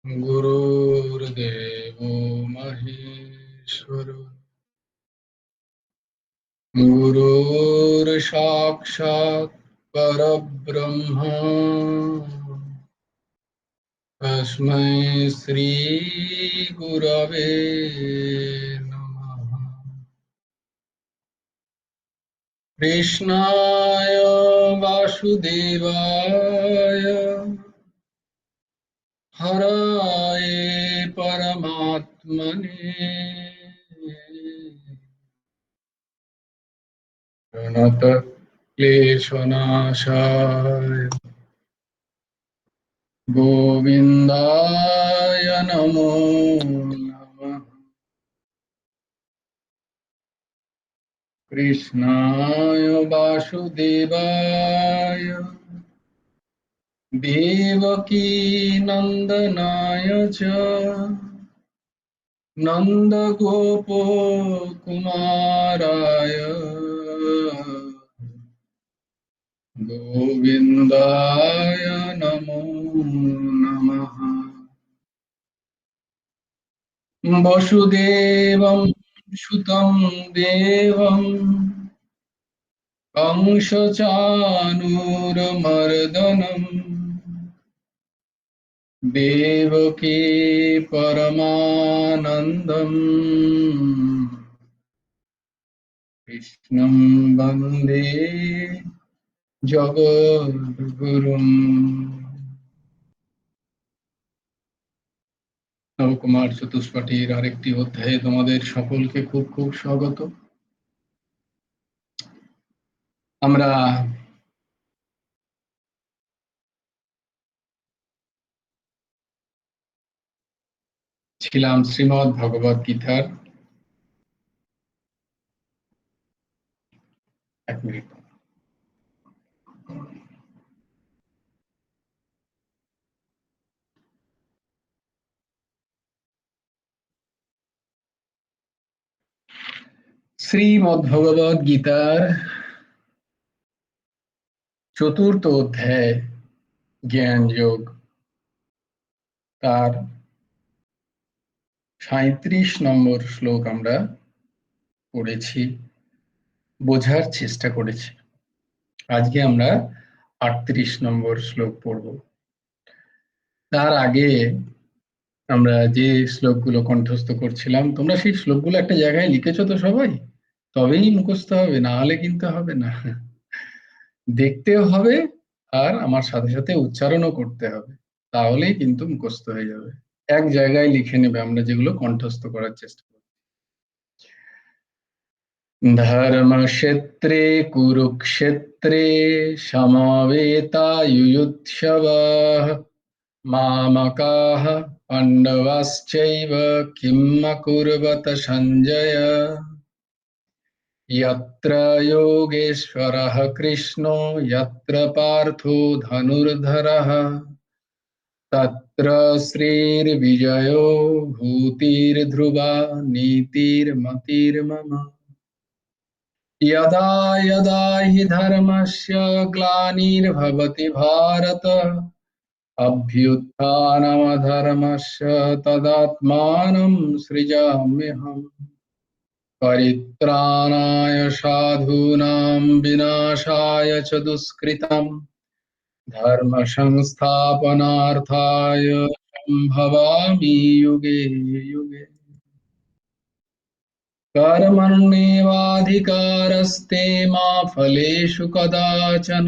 गुरुर्देवो महेश्वरो गुरुर्साक्षात् परब्रह्म तस्मै श्री गुरवे नमः। कृष्णाय वासुदेवाय हराय परमात्मने प्रणतक्लेशनाशाय गोविन्दाय नमो नमः। कृष्णाय वासुदेवाय देवकीनन्दनाय च नन्दगोपकुमाराय गोविन्दाय नमो नमः। वसुदेवं सुतं देवं कंसचाणूरमर्दनं देवकी परमानन्दम् कृष्णं वन्दे জগদ্গুরুম। নবকুমার চতুষ্পাঠীর আরেকটি অধ্যায়ে তোমাদের সকলকে খুব খুব স্বাগত। আমরা ছিলাম শ্রীমদ্ ভগবদ গীতার এক মিনিট শ্রীমদ্ ভগবদ গীতার চতুর্থ অধ্যায় জ্ঞান যোগ, তার ৩৭ নম্বর শ্লোক আমরা পড়েছি, বোঝার চেষ্টা করেছি। আজকে আমরা ৩৮ নম্বর শ্লোক পড়ব। তার আগে আমরা যে শ্লোকগুলো কণ্ঠস্থ করছিলাম, তোমরা সেই শ্লোকগুলো একটা জায়গায় লিখেছো তো সবাই? তবেই মুখস্থ হবে, না হলে কিন্তু হবে না। দেখতেও হবে আর আমার সাথে সাথে উচ্চারণও করতে হবে, তাহলেই কিন্তু মুখস্থ হয়ে যাবে। এক জায়গায় লিখে নেবে আমরা যেগুলো কণ্ঠস্থ করার চেষ্টা করি। ধর্মক্ষেত্রে কুরুক্ষেত্রে সমবেতায়ুযুৎসবঃ মামকাঃ পাণ্ডবাশ্চৈব কিম অকুর্বত সঞ্জয় यत्र योगेश्वरः कृष्णो यत्र पार्थो धनुर्धरः तत्र श्रीर्विजयो भूतिर्ध्रुवा नीतिर्मतिर्मम। यदा यदा हि धर्मस्य ग्लानिर्भवति भारत अभ्युत्थानमधर्मस्य तदात्मानं सृजाम्यहम्। परित्राणाय साधूनां विनाशाय च दुष्कृतं धर्म संस्थापनार्थाय संभवामि युगे युगे। कर्मण्येवाधिकारस्ते मा फलेषु कदाचन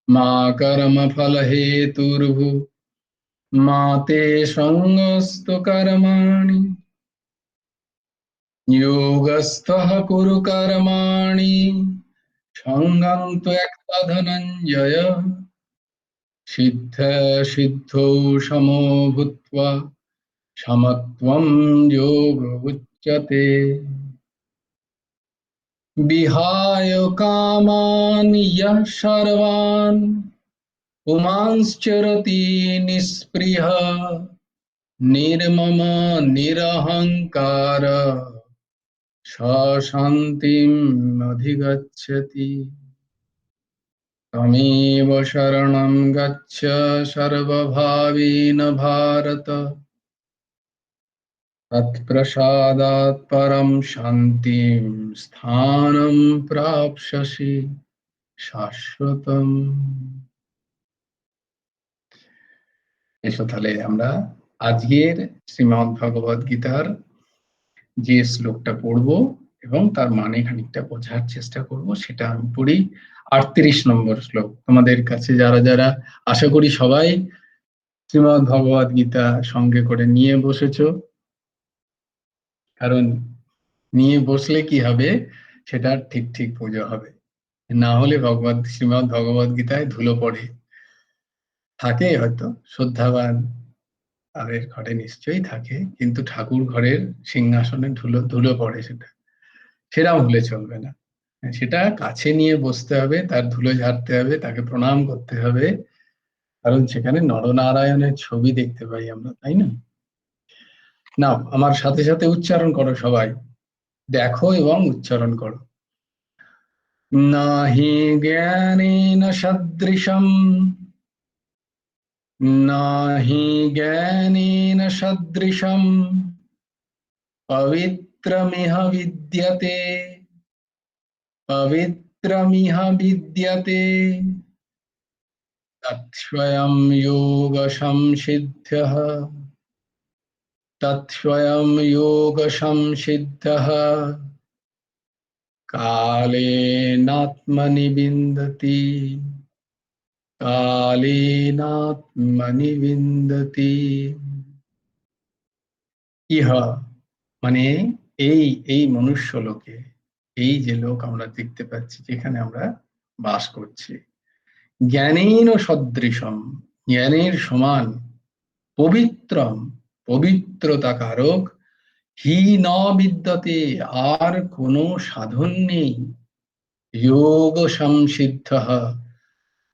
मा कर्मफलहेतुर्भुः मा ते सङ्गस्तु कर्माणि योगस्थः कुरु कर्माणि सङ्गं त्यक्त्वा धनञ्जय सिद्ध सिद्धौ समो भूत्वा समत्वं योग उच्यते। विहाय कामान् यः सर्वान् पुमांश्चरति निःस्पृहः निर्मम निरहङ्कार स शान्तिम् अधिगच्छति। त्वमेव शरणं गच्छ सर्वभावेन भारत तत्प्रसादात् परं शान्तिं स्थानं प्राप्स्यसि শাশ্বতম। এসো তাহলে আমরা আজকের শ্রীমদ্ ভগবদ গীতার যে শ্লোকটা পড়বো এবং তার মানে খানিকটা বোঝার চেষ্টা করব, সেটা আমি পড়ি। 38 নম্বর শ্লোক। তোমাদের কাছে যারা যারা, আশা করি সবাই শ্রীমদ্ ভগবদ গীতা সঙ্গে করে নিয়ে বসেছো, কারণ নিয়ে বসলে কি হবে, সেটা ঠিক ঠিক পুজো হবে। না হলে শ্রীমদ্ ভগবদ গীতায় ধুলো পড়ে থাকে, হয়তো শ্রদ্ধাবান তাদের ঘরে নিশ্চয়ই থাকে, কিন্তু ঠাকুর ঘরের সিংহাসনে ধুলো ধুলো পড়ে, সেটাও ভুলে চলবে না। সেটা কাছে নিয়ে বসতে হবে, তার ধুলো ঝাড়তে হবে, তাকে প্রণাম করতে হবে, কারণ সেখানে নরনারায়ণের ছবি দেখতে পাই আমরা, তাই না? নাও আমার সাথে সাথে উচ্চারণ করো সবাই, দেখো এবং উচ্চারণ করো। নাহি জ্ঞানেন সদৃশম, নাহি জ্ঞানেন সদৃশম পবিত্রমিহ বিদ্যতে, পবিত্রমিহ বিদ্যতে তৎস্বয়ং যোগ সংসিদ্ধঃ, তৎস্বয়ং যোগ সংসিদ্ধঃ কালেনাত্মনি বিন্দতি, কালেনাত্মনি বিন্দতি। ইহ মানে এই এই মনুষ্য লোকে, এই যে লোক আমরা দেখতে পাচ্ছি, যেখানে আমরা বাস করছি, জ্ঞানেন সদৃশম, জ্ঞানের সমান, পবিত্রম, পবিত্রতা কারক, হি ন বিদ্যতে, আর কোনো সাধন নেই, যোগ সংসিদ্ধ,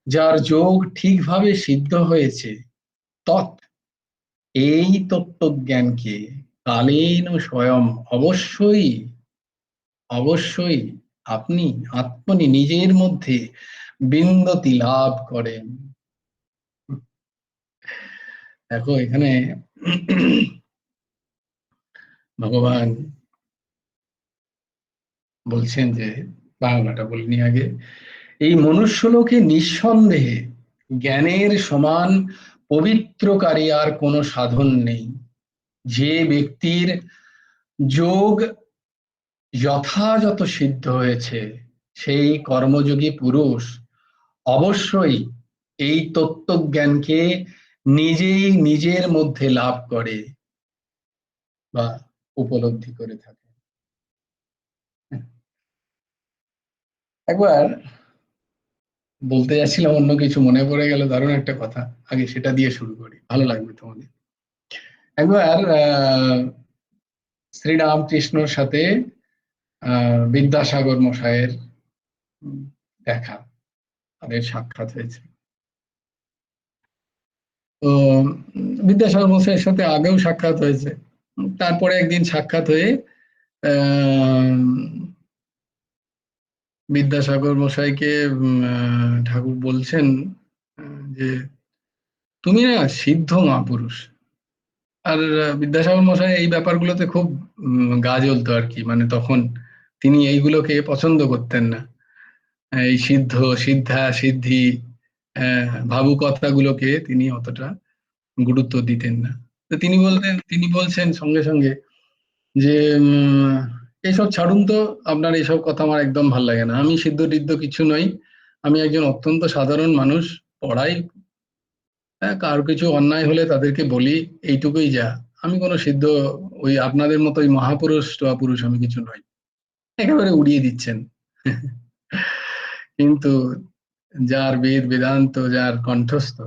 যার যোগ ঠিকভাবে সিদ্ধ হয়েছে, তৎ, এই তত্ত্বজ্ঞানকে, কালেন স্বয়ং, অবশ্যই অবশ্যই আপনি, আত্মনি, নিজের মধ্যে, বিন্দতি, লাভ করেন। দেখো এখানে ভগবান বলছেন যে, বাংলাটা বলিনি আগে, এই মনুষ্যলোকে নিঃসন্দেহে জ্ঞানের সমান পবিত্রকারী আর কোনো সাধন নেই। যে ব্যক্তির যোগ যথাযথ সিদ্ধ হয়েছে, সেই কর্মযোগী পুরুষ অবশ্যই এই তত্ত্বজ্ঞানকে নিজেই নিজের মধ্যে লাভ করে বা উপলব্ধি করে থাকে। একবার বলতে যাচ্ছিলাম অন্য কিছু, মনে পড়ে গেল দারুণ একটা কথা, আগে সেটা দিয়ে শুরু করি, ভালো লাগবে তোমাদের। একবার শ্রীরামকৃষ্ণর সাথে বিদ্যাসাগর মশাইয়ের দেখা, তাদের সাক্ষাৎ হয়েছে। তো বিদ্যাসাগর মশাইয়ের সাথে আগেও সাক্ষাৎ হয়েছে, তারপরে একদিন সাক্ষাৎ হয়ে বিদ্যাসাগর মশাইকে ঠাকুর বলছেন যে, তুমি না সিদ্ধ মহাপুরুষ। আর বিদ্যাসাগর মশাই এই ব্যাপারগুলোতে খুব গা জ্বলতো আর কি, মানে তখন তিনি এইগুলোকে পছন্দ করতেন না, এই সিদ্ধ, সিদ্ধা, সিদ্ধি, ভাবুকতাগুলোকে তিনি অতটা গুরুত্ব দিতেন না। তো তিনি বলছেন সঙ্গে সঙ্গে যে, এসব ছাড়ুন তো, আপনার এসব কথা আমার একদম ভাল লাগে না, আমি সিদ্ধ টিদ্ধ কিছু নই, আমি একজন অত্যন্ত সাধারণ মানুষ, পড়াই, হ্যাঁ, কারো কিছু অন্যায় হলে তাদেরকে বলি, এইটুকুই যা, আমি কোনো সিদ্ধ, ওই আপনাদের মতো ওই মহাপুরুষ টহাপুরুষ আমি কিছু নই, একেবারে উড়িয়ে দিচ্ছেন। কিন্তু যার বেদ বেদান্ত, যার কণ্ঠস্থ,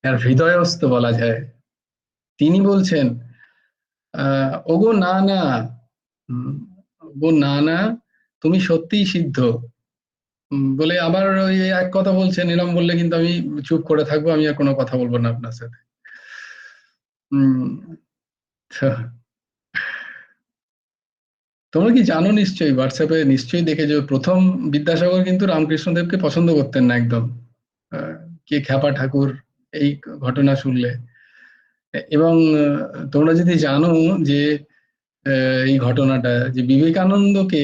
যার হৃদয়স্থ বলা যায়, তিনি বলছেন, ওগো না না, ওগো না না, তুমি সত্যিই সিদ্ধ। বলে আবার ওই এক কথা বলছেন, এরম বললে কিন্তু আমি চুপ করে থাকবো, আমি আর কোনো কথা বলবো না আপনার সাথে। উম তো তোমরা কি জানো, নিশ্চয়ই হোয়াটসঅ্যাপে নিশ্চয়ই দেখেছো, প্রথম বিদ্যাসাগর কিন্তু রামকৃষ্ণদেবকে পছন্দ করতেন না একদম। আহ, কে খ্যাপা ঠাকুর, এই ঘটনা শুনলে। এবং তোমরা যদি জানো যে এই ঘটনাটা, যে বিবেকানন্দকে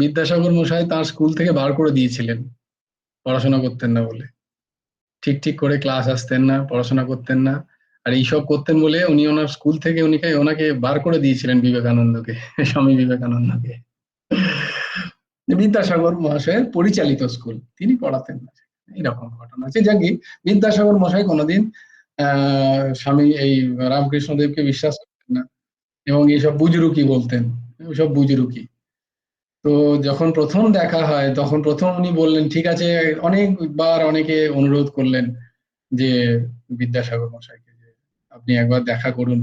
বিদ্যাসাগর মশাই তার স্কুল থেকে বার করে দিয়েছিলেন পড়াশোনা করতেন না বলে। ঠিক ঠিক করে ক্লাস আসতেন না, পড়াশোনা করতেন না। আর এইসব করতেন বলে উনি ওনার স্কুল থেকে ওনাকে বার করে দিয়েছিলেন, বিবেকানন্দকে, স্বামী বিবেকানন্দকে। বিদ্যাসাগর মহাশয়ের পরিচালিত স্কুল, তিনি পড়াতেন না। এরকম ঘটনা আছে। যাকে বিদ্যাসাগর মশাই কোনোদিন স্বামী এই রামকৃষ্ণদেবকে বিশ্বাস করতেন না, এবং এইসব বুজরুকি বলতেন, ওইসব বুজরুকি। তো যখন প্রথম দেখা হয়, তখন প্রথম উনি বললেন ঠিক আছে, অনেকবার অনেকে অনুরোধ করলেন যে বিদ্যাসাগর মশাইকে যে আপনি একবার দেখা করুন।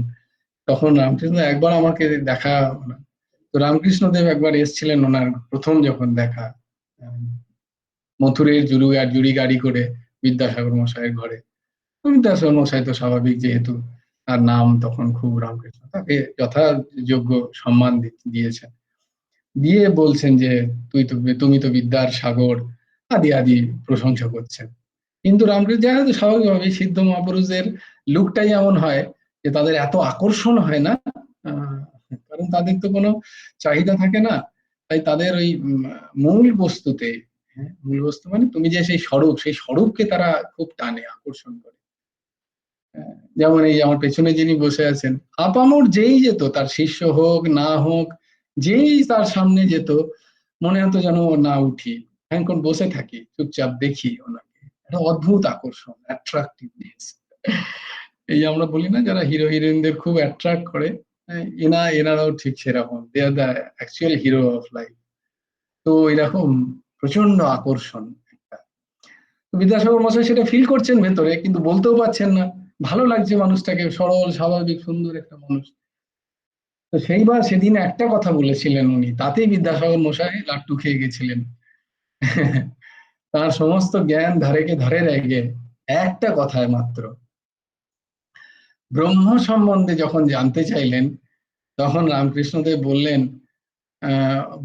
তখন রামকৃষ্ণ একবার আমাকে দেখা, তো রামকৃষ্ণদেব একবার এসেছিলেন ওনার প্রথম যখন দেখা, আহ, মথুরের জুড়ি গাড়ি করে বিদ্যাসাগর মশাইয়ের ঘরে। তো বিদ্যাসাগর মশাই তো স্বাভাবিক, যেহেতু তার নাম তখন খুব রামকৃষ্ণ, তাকে যথাযোগ্য সম্মান দিয়েছেন। দিয়ে বলছেন যে তুমি তো বিদ্যার সাগর, আদি আদি প্রশংসা করছেন। কিন্তু রামকৃষ্ণ জানেন তো, স্বাভাবিকভাবেই সিদ্ধ মহাপুরুষদের লুকটাই এমন হয় যে তাদের এত আকর্ষণ হয় না। আহ, কারণ তাদের তো কোনো চাহিদা থাকে না। তাই তাদের ওই মূল বস্তুতে, হ্যাঁ, মূল বস্তু মানে তুমি যে সেই স্বরূপকে তারা খুব টানে, আকর্ষণ করে। যেমন এই আমার পেছনে যিনি বসে আছেন, আপামর যেই যেত, তার শিষ্য হোক না হোক, যেই তার সামনে যেত, মনে হতো যেন না উঠি, এখন বসে থাকি, চুপচাপ দেখি ওনাকে। একটা অদ্ভুত আকর্ষণ, অ্যাট্রাক্টিভনেস। এই যে আমরা বলি না, যারা হিরো হিরোইনদের খুব অ্যাট্রাক্ট করে, এনারাও ঠিক সেরকম, they are the actual hero of life. তো এরকম প্রচন্ড আকর্ষণ একটা। তো বিদ্যাসাগর মশাই সেটা ফিল করছেন ভেতরে, কিন্তু বলতেও পারছেন না। ভালো লাগছে মানুষটাকে, সরল স্বাভাবিক সুন্দর একটা মানুষ। তো সেইবার সেদিন একটা কথা বলেছিলেন উনি, তাতেই বিদ্যাসাগর মশাই লাট্টু খেয়ে গেছিলেন। তার সমস্ত জ্ঞান ধারেকে ধারে রেখে একটা কথায় মাত্র, ব্রহ্ম সম্বন্ধে যখন জানতে চাইলেন, তখন রামকৃষ্ণদেব বললেন,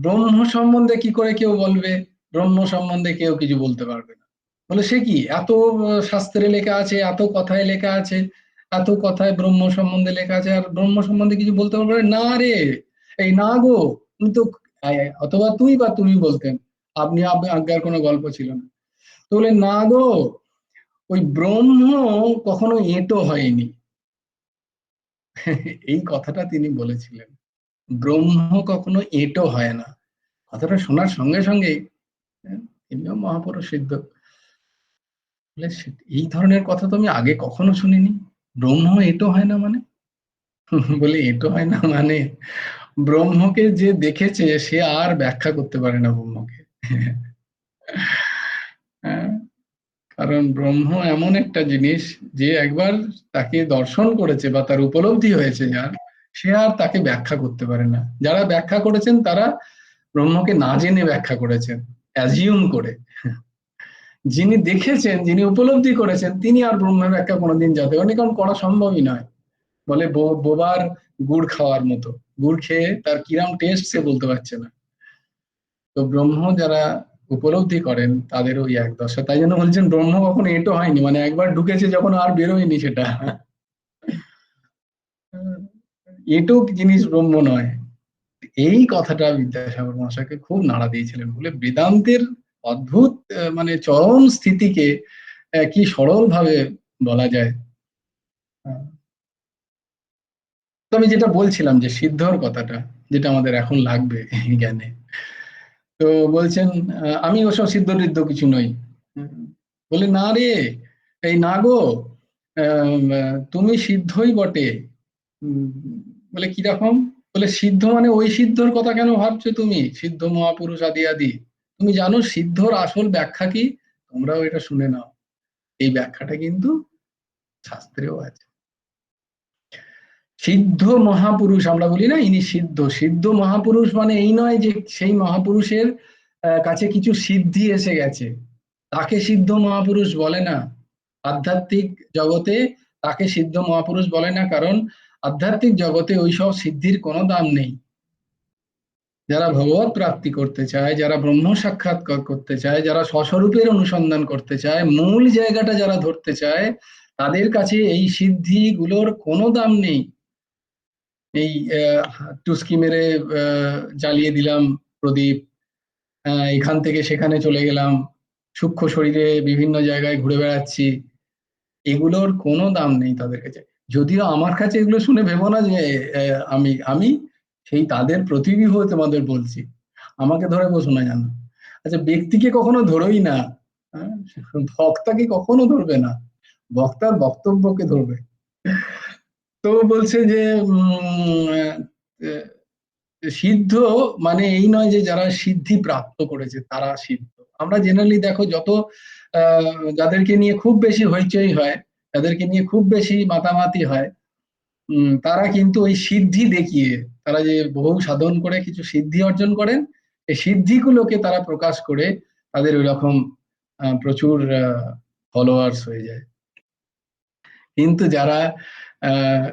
ব্রহ্ম সম্বন্ধে কি করে কেউ বলবে, ব্রহ্ম সম্বন্ধে কেউ কিছু বলতে পারবে না। বলে সে কি, এত শাস্ত্রে লেখা আছে, এত কথায় লেখা আছে, এত কথায় ব্রহ্ম সম্বন্ধে লেখা আছে, আর ব্রহ্ম সম্বন্ধে কিছু বলতে পারবে না? রে, এই না গো, তুমি তো, অথবা তুই বা তুমি বলতেন, আপনি আজ্ঞার কোনো গল্প ছিল না। তো বলে না গো, ওই ব্রহ্ম কখনো এঁটো হয়নি। এই কথাটা তিনি বলেছিলেন, ব্রহ্ম কখনো এঁটো হয় না। কথাটা শোনার সঙ্গে সঙ্গে তিনিও মহাপুরুষ সিদ্ধ, এই ধরনের কথা তো আমি আগে কখনো শুনিনি। ব্রহ্ম এঁটো হয় না মানে? বলে এঁটো হয় না মানে, ব্রহ্মকে যে দেখেছে সে আর ব্যাখ্যা করতে পারে না ব্রহ্মকে। হ্যাঁ, কারণ ব্রহ্ম এমন একটা জিনিস, যে একবার তাকে দর্শন করেছে বা তার উপলব্ধি হয়েছে যার, সে আর তাকে ব্যাখ্যা করতে পারে না। যারা ব্যাখ্যা করেছেন তারা ব্রহ্মকে না জেনে ব্যাখ্যা করেছেন, অ্যাজিউম করে। যিনি দেখেছেন, যিনি উপলব্ধি করেছেন, তিনি আর ব্রহ্মের ব্যাখ্যা কোনোদিন যাতে পারেন, কারণ করা সম্ভবই নয়। বলে বোবার গুড় খাওয়ার মতো, গুড় খেয়ে তার কিরাম টেস্ট সে বলতে পারছে না। তো ব্রহ্ম যারা উপলব্ধি করেন তাদের ওই এক দশা। তাই জন্য বলছেন ব্রহ্ম কখনো এঁটো হয়নি, মানে একবার ঢুকেছে যখন আর বেরোয়নি সেটা। এঁটো জিনিস ব্রহ্ম নয়। এই কথাটা বিদ্যাসাগর মহাশয়কে খুব নাড়া দিয়েছিলেন বলে বেদান্তের অদ্ভুত মানে চরম স্থিতিকে কি সরল ভাবে বলা যায়। তো আমি যেটা বলছিলাম যে সিদ্ধর কথাটা, যেটা আমাদের এখন লাগবে এই জ্ঞানে। তো বলছেন, আমি ওসব সিদ্ধ টিদ্ধ কিছু নই। উম, বলে না রে, এই না গো, তুমি সিদ্ধই বটে। উম, বলে কিরকম? বলে সিদ্ধ মানে ওই সিদ্ধর কথা কেন ভাবছো তুমি, সিদ্ধ মহাপুরুষ আদি আদি? তুমি জানো সিদ্ধর আসল ব্যাখ্যা কি? তোমরাও এটা শুনে নাও, এই ব্যাখ্যাটা কিন্তু শাস্ত্রেও আছে। সিদ্ধ মহাপুরুষ আমরা বলি না, ইনি সিদ্ধ। সিদ্ধ মহাপুরুষ মানে এই নয় যে সেই মহাপুরুষের কাছে কিছু সিদ্ধি এসে গেছে, তাকে সিদ্ধ মহাপুরুষ বলে না। আধ্যাত্মিক জগতে তাকে সিদ্ধ মহাপুরুষ বলে না, কারণ আধ্যাত্মিক জগতে ওইসব সিদ্ধির কোনো দাম নেই। যারা ভগবত প্রাপ্তি করতে চায়, যারা ব্রহ্ম সাক্ষাৎকার করতে চায়, যারা স্বস্বরূপের অনুসন্ধান করতে চায়, মূল জায়গাটা যারা ধরতে চায়, তাদের কাছে এই সিদ্ধিগুলোর কোনো দাম নেই। এই টুস্কি মেরে জ্বালিয়ে দিলাম প্রদীপ, এখান থেকে সেখানে চলে গেলাম, সূক্ষ্ম শরীরে বিভিন্ন জায়গায় ঘুরে বেড়াচ্ছি, এগুলোর কোনো দাম নেই তাদের কাছে। যদিও আমার কাছে এগুলো শুনে ভেবো না যে আমি আমি সেই তাদের প্রতিবিম্ব তোমাদের বলছি, আমাকে ধরে বসো না জানো। আচ্ছা, ব্যক্তিকে কখনো ধরোই না, হ্যাঁ? বক্তাকে কখনো ধরবে না, বক্তার বক্তব্যকে ধরবে। তো বলছে যে সিদ্ধ মানে এই নয় যে যারা সিদ্ধি প্রাপ্ত করেছে তারা সিদ্ধ। আমরা জেনারেলি দেখো যত যাদেরকে নিয়ে খুব বেশি হইচই হয়, যাদেরকে নিয়ে খুব বেশি মাতামাতি হয়, তারা কিন্তু ওই সিদ্ধি দেখিয়ে, তারা যে বহু সাধন করে কিছু সিদ্ধি অর্জন করেন, এই সিদ্ধিগুলোকে তারা প্রকাশ করে তাদের ওই রকম প্রচুর ফলোয়ার্স হয়ে যায়। কিন্তু যারা আহ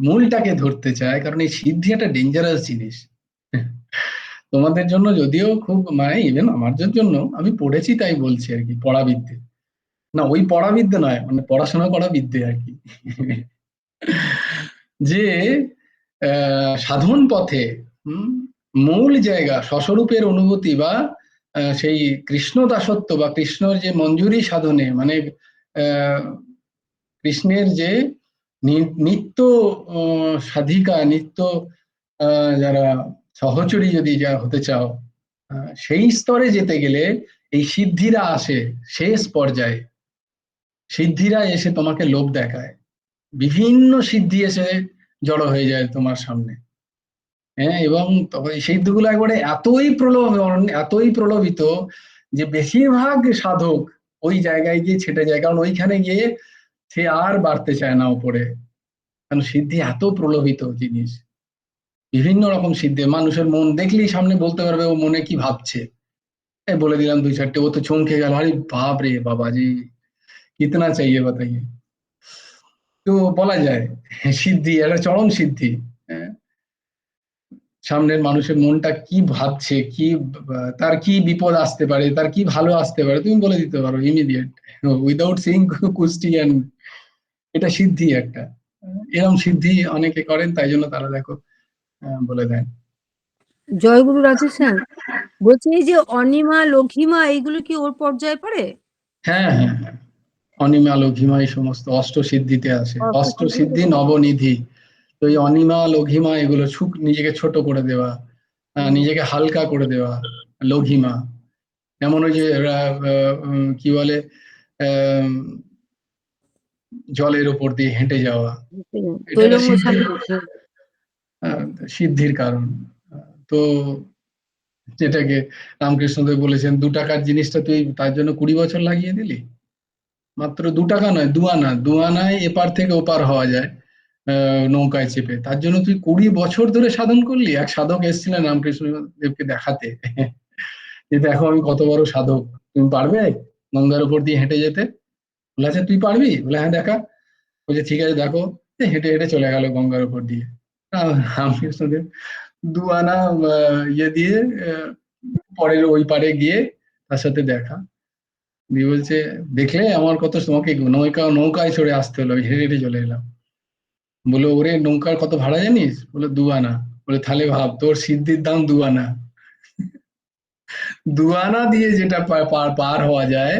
মূলটাকে ধরতে চায়, কারণ এই সিদ্ধি একটা ডেঞ্জারাস জিনিস। তোমাদের জন্য যদিও খুব, মানে ইভেন আমার জন্য, আমি পড়েছি তাই বলছি আর কি, পড়াবিদ্যে না, ওই পড়াবিদ্যে নয়, মানে পড়াশোনা করা বিদ্যে আর কি। যে সাধন পথে মূল জায়গা স্বস্বরূপের অনুভূতি বা সেই কৃষ্ণ দাসত্ব বা কৃষ্ণর যে মঞ্জুরি সাধনে, মানে আহ, কৃষ্ণের যে নিত্য সাধিকা, নিত্য যারা সহচরী যদি যা হতে চাও, সেই স্তরে যেতে গেলে এই সিদ্ধিরা আসে শেষ পর্যায়ে। সিদ্ধিরা এসে তোমাকে লোভ দেখায়, বিভিন্ন সিদ্ধি এসে জড়ো হয়ে যায় তোমার সামনে, হ্যাঁ, এবং এই সিদ্ধিগুলো একবারে এতই প্রলোভিত যে বেশিরভাগ সাধক ওই জায়গায় গিয়ে ছেটে যায়, কারণ ওইখানে গিয়ে সে আর বাড়তে চায় না উপরে, কারণ সিদ্ধি এত প্রলোভিত জিনিস। বিভিন্ন রকম সিদ্ধি, মানুষের মন দেখলেই সামনে বলতে পারবে ও মনে কি ভাবছে। বলে দিলাম দুই চারটে, ও তো চমকে গেল, আরে বাপ রে বাবাজি, কিতনা চাইয়ে বাতাইয়ে। তো বলা যায় সিদ্ধি একটা চরম সিদ্ধি। হ্যাঁ, সামনের মানুষের মনটা কি ভাবছে, কি তার কি বিপদ আসতে পারে, তার কি ভালো আসতে পারে, তুমি বলে দিতে পারো ইমিডিয়েট, উইদাউট সিইং কোয়েশ্চেন। এটা সিদ্ধি একটা, এরকম সিদ্ধি অনেকে করেন, তাই জন্য তারা দেখো বলে দেন। জয়গুরু রাজেশ স্যার, বলছি এই যে অনিমা লঘিমা এইগুলো কি ওর পর্যায়ে পড়ে? হ্যাঁ হ্যাঁ হ্যাঁ, অনিমা লঘিমা এই সমস্ত অষ্টসিদ্ধিতে আসে, অষ্টসিদ্ধি নবনিধি। তো এই অনিমা লঘিমা এগুলো নিজেকে ছোট করে দেওয়া, নিজেকে হালকা করে দেওয়া, লঘিমা। যেমন ওই যে কি বলে, জলের উপর দিয়ে হেঁটে যাওয়া, এটা একটা তৈলঙ্গ সিদ্ধির, সাপোর্ট। সিদ্ধির কারণ। তো যেটাকে রামকৃষ্ণদেব বলেছেন, 2 টাকার জিনিসটা তুই তার জন্য 20 বছর লাগিয়ে দিলি। মাত্র 2 টাকা নয়, 2 আনা, 2 আনায় এপার থেকে ওপার হওয়া যায় নৌকায় চেপে, তার জন্য তুই 20 বছর ধরে সাধন করলি। এক সাধক এসেছিলেন রামকৃষ্ণদেবকে দেখাতে, যে দেখো আমি কত বড় সাধক, তুমি পারবে গঙ্গার উপর দিয়ে হেঁটে যেতে? বলে আচ্ছা তুই পারবি? বলে হ্যাঁ দেখা। বলছে ঠিক আছে দেখো। হেঁটে হেঁটে চলে গেল গঙ্গার উপর দিয়ে। রামকৃষ্ণদেব 2 আনা ইয়ে দিয়ে পরের ওই পারে গিয়ে তার সাথে দেখা দিয়ে বলছে, দেখলে আমার কত, তোমাকে নৌকায় চড়ে আসতে হলো, আমি হেঁটে হেঁটে চলে এলাম। বলে ওরে নৌকার কত ভাড়া জানিস? বলে 2 আনা। বলে তাহলে ভাব তোর সিদ্ধির দাম 2 আনা। 2 আনা দিয়ে যেটা পার হওয়া যায়,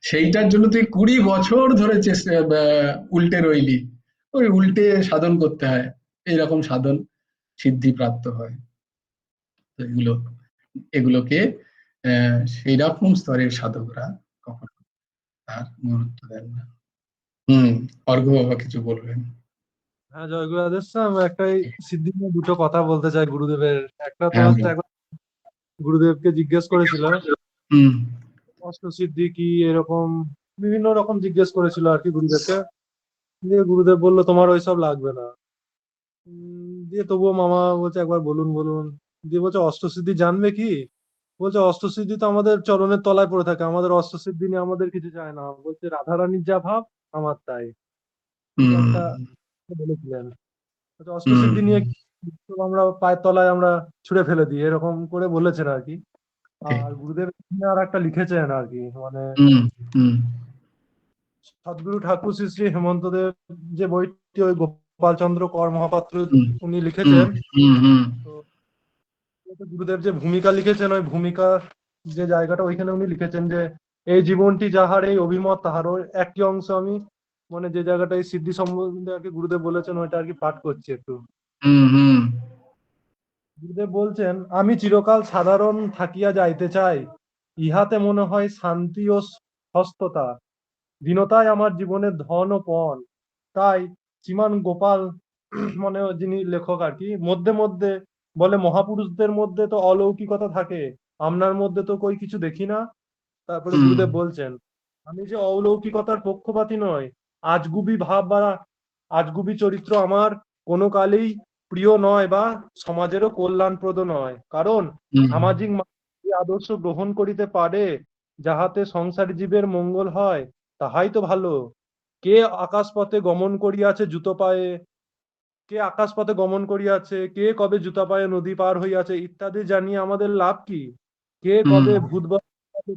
সেইটার জন্য তুই 20 বছর ধরে চেষ্টা উল্টে রইলি। ওই উল্টে সাধন করতে হয়, এইরকম সাধন সিদ্ধি প্রাপ্ত হয়। তো এগুলোকে সেই রকম স্তরের সাধকরা কখনো তার গুরুত্ব দেন না। অর্ঘ্য বাবা কিছু বলবেন? হ্যাঁ, জয় গুরু আদেশ স্যার, আমি একটাই সিদ্ধি নিয়ে দুটো কথা বলতে চাই গুরুদেবের। একটা তো হ্যাঁ হচ্ছে, একবার গুরুদেবকে জিজ্ঞেস করেছিল হুম অষ্টসিদ্ধি কি, এরকম বিভিন্ন রকম জিজ্ঞেস করেছিল আর কি গুরুদেবকে। দিয়ে গুরুদেব বললো তোমার ওইসব লাগবে না। দিয়ে তবুও মামা বলছে একবার বলুন বলুন। দিয়ে বলছে অষ্টসিদ্ধি জানবে কি? বলছে অষ্টসিদ্ধি তো আমাদের চরণের তলায় পড়ে থাকে, আমাদের অষ্টসিদ্ধি নিয়ে আমাদের কিছু চায় না। বলছে রাধারানীর যা ভাব আমার তাই। এটা হুম একটা বলেছিলেন। হুম অষ্টসিদ্ধি নিয়ে তো আমরা পায়ের তলায় আমরা ছুঁড়ে ফেলে দিই, এরকম করে বলেছেন আর কি। ঠিক। আর গুরুদেব এখানে আর একটা লিখেছেন আর কি, মানে হুম হুম সদ্গুরু ঠাকুর শ্রী শ্রী হেমন্তদেব যে বইটি ওই গোপালচন্দ্র কর মহাপাত্র হুম উনি হুম লিখেছেন। হুম হুম তো এতে গুরুদেব যে ভূমিকা লিখেছেন, ওই ভূমিকার যে জায়গাটা ওইখানে উনি লিখেছেন যে এই জীবনটি যাহার এই অভিমত তাহার, ওই একটি অংশ আমি মানে যে জায়গাটা এই সিদ্ধি সম্বন্ধে আর কি গুরুদেব বলেছেন ওইটা আর কি পাঠ করছি একটু। হুম হুম গুরুদেব বলছেন, আমি চিরকাল সাধারণ থাকিয়া যাইতে চাই, ইহাতে মনে হয় শান্তি ও হস্ততা, দীনতাই আমার জীবনের ধন ও পণ। তাই শ্রীমান গোপাল মানে যিনি লেখক আর কি, মধ্যে মধ্যে বলে মহাপুরুষদের মধ্যে তো অলৌকিকতা থাকে, আপনার মধ্যে তো কই কিছু দেখি না। তারপরে হুম গুরুদেব বলছেন, আমি যে অলৌকিকতার পক্ষপাতী নয়, আজগুবি ভাব বা আজগুবি চরিত্র আমার কোনো কালেই প্রিয় নয় বা সমাজেরও কল্যাণপ্রদ নয়, কারণ হুম সামাজিক মানুষ যে আদর্শ গ্রহণ করিতে পারে যাহাতে সংসারী জীবের মঙ্গল হয়, তাহাই তো ভালো। কে আকাশপথে গমন করিয়াছে জুতো পায়ে, কে আকাশপথে গমন করিয়াছে, কে কবে জুতা পায়ে নদী পার হইয়াছে ইত্যাদি জানিয়ে আমাদের লাভ কি? কে হুম কবে ভূত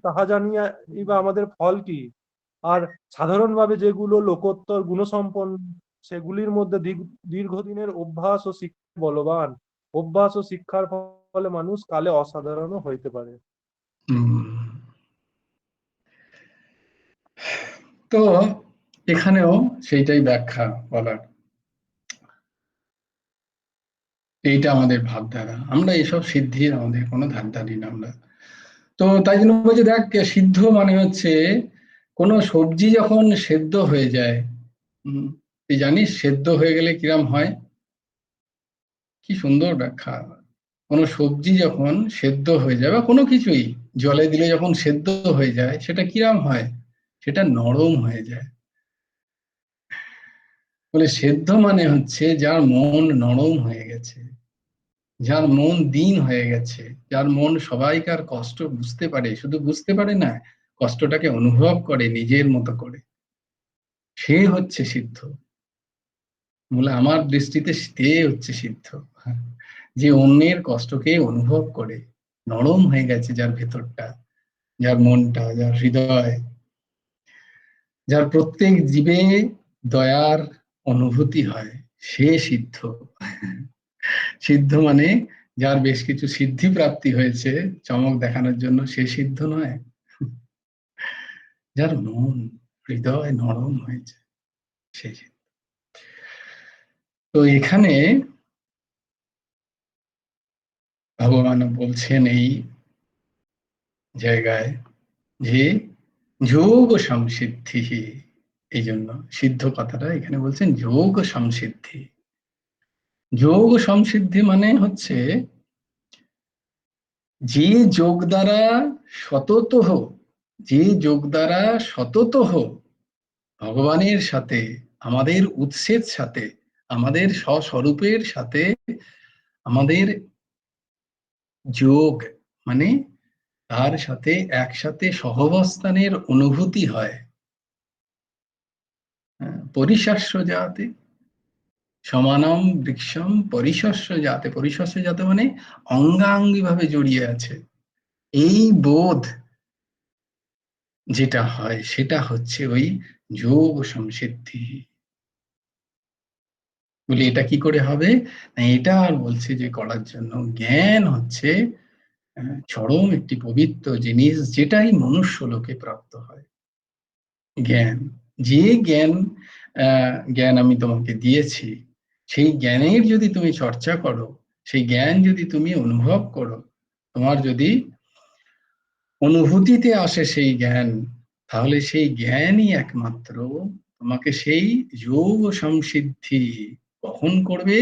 তাহা জানিয়া বা আমাদের ফল কি? আর সাধারণভাবে যেগুলো লোকোত্তর গুণসম্পন্ন, সেগুলির মধ্যে দীর্ঘদিনের অভ্যাস ও শিক্ষা বলবান। অভ্যাস ও শিক্ষার ফলে মানুষ কালে অসাধারণও হইতে পারে। হুম। তো এখানেও সেইটাই ব্যাখ্যা বলার, এইটা আমাদের ভাবধারা, আমরা এসব সিদ্ধির আমাদের কোনো ধারধারি না আমরা। তো তাই জন্য বলছি, দেখ, সিদ্ধ মানে হচ্ছে কোনো সবজি যখন সেদ্ধ হয়ে যায়, তুই জানিস সেদ্ধ হয়ে গেলে কিরম হয়? কি সুন্দর ব্যাখ্যা। কোনো সবজি যখন সেদ্ধ হয়ে যায় বা কোনো কিছুই জলে দিলে যখন সেদ্ধ হয়ে যায়, সেটা কিরম হয়? সেটা নরম হয়ে যায়। বলে সেদ্ধ মানে হচ্ছে যার মন নরম হয়ে গেছে, যার মন দীন হয়ে গেছে, যার মন সবাইকার কষ্ট বুঝতে পারে, শুধু বুঝতে পারে না, কষ্টটাকে অনুভব করে নিজের মতো করে, সে হচ্ছে সিদ্ধ। বলে আমার দৃষ্টিতে সে হচ্ছে সিদ্ধ, যে অন্যের কষ্টকে অনুভব করে, নরম হয়ে গেছে যার ভেতরটা, যার মনটা, যার হৃদয়, যার প্রত্যেক জীবে দয়ার অনুভূতি হয়, সে সিদ্ধ। সিদ্ধ মানে যার বেশ কিছু সিদ্ধি প্রাপ্তি হয়েছে চমক দেখানোর জন্য, সে সিদ্ধ নয়। যার মন হৃদয় নরম হয়েছে, সে সিদ্ধ। তো এখানে ভগবান বলছেন এই জায়গায় যে যোগ সংসিদ্ধি, এই জন্য সিদ্ধ কথাটা এখানে বলছেন যোগ সংসিদ্ধি। যোগ সংসিদ্ধি মানে হচ্ছে যে যোগ দ্বারা সততঃ, যে যোগ দ্বারা সততঃ ভগবানের সাথে, আমাদের উৎসের সাথে, আমাদের স্বস্বরূপের সাথে আমাদের যোগ, মানে তার সাথে একসাথে সহবস্থানের অনুভূতি হয়। পরিশস্য জাতে সমানম বৃক্ষম পরিশস্য জাতে, পরিশস্য জাতে মানে অঙ্গাঙ্গি ভাবে জড়িয়ে আছে, এই বোধ যেটা হয় সেটা হচ্ছে ওই যোগ সংসিদ্ধি। বলি এটা কি করে হবে না, এটা আর বলছে যে করার জন্য জ্ঞান হচ্ছে চরম একটি পবিত্র জিনিস, যেটাই মনুষ্য লোকে প্রাপ্ত হয়। জ্ঞান, যে জ্ঞান জ্ঞান আমি তোমাকে দিয়েছি, সেই জ্ঞানের যদি তুমি চর্চা করো, সেই জ্ঞান যদি তুমি অনুভব করো, তোমার যদি অনুভূতিতে আসে সেই জ্ঞান, তাহলে সেই জ্ঞানই একমাত্র তোমাকে সেই যোগ সংসিদ্ধি কখন করবে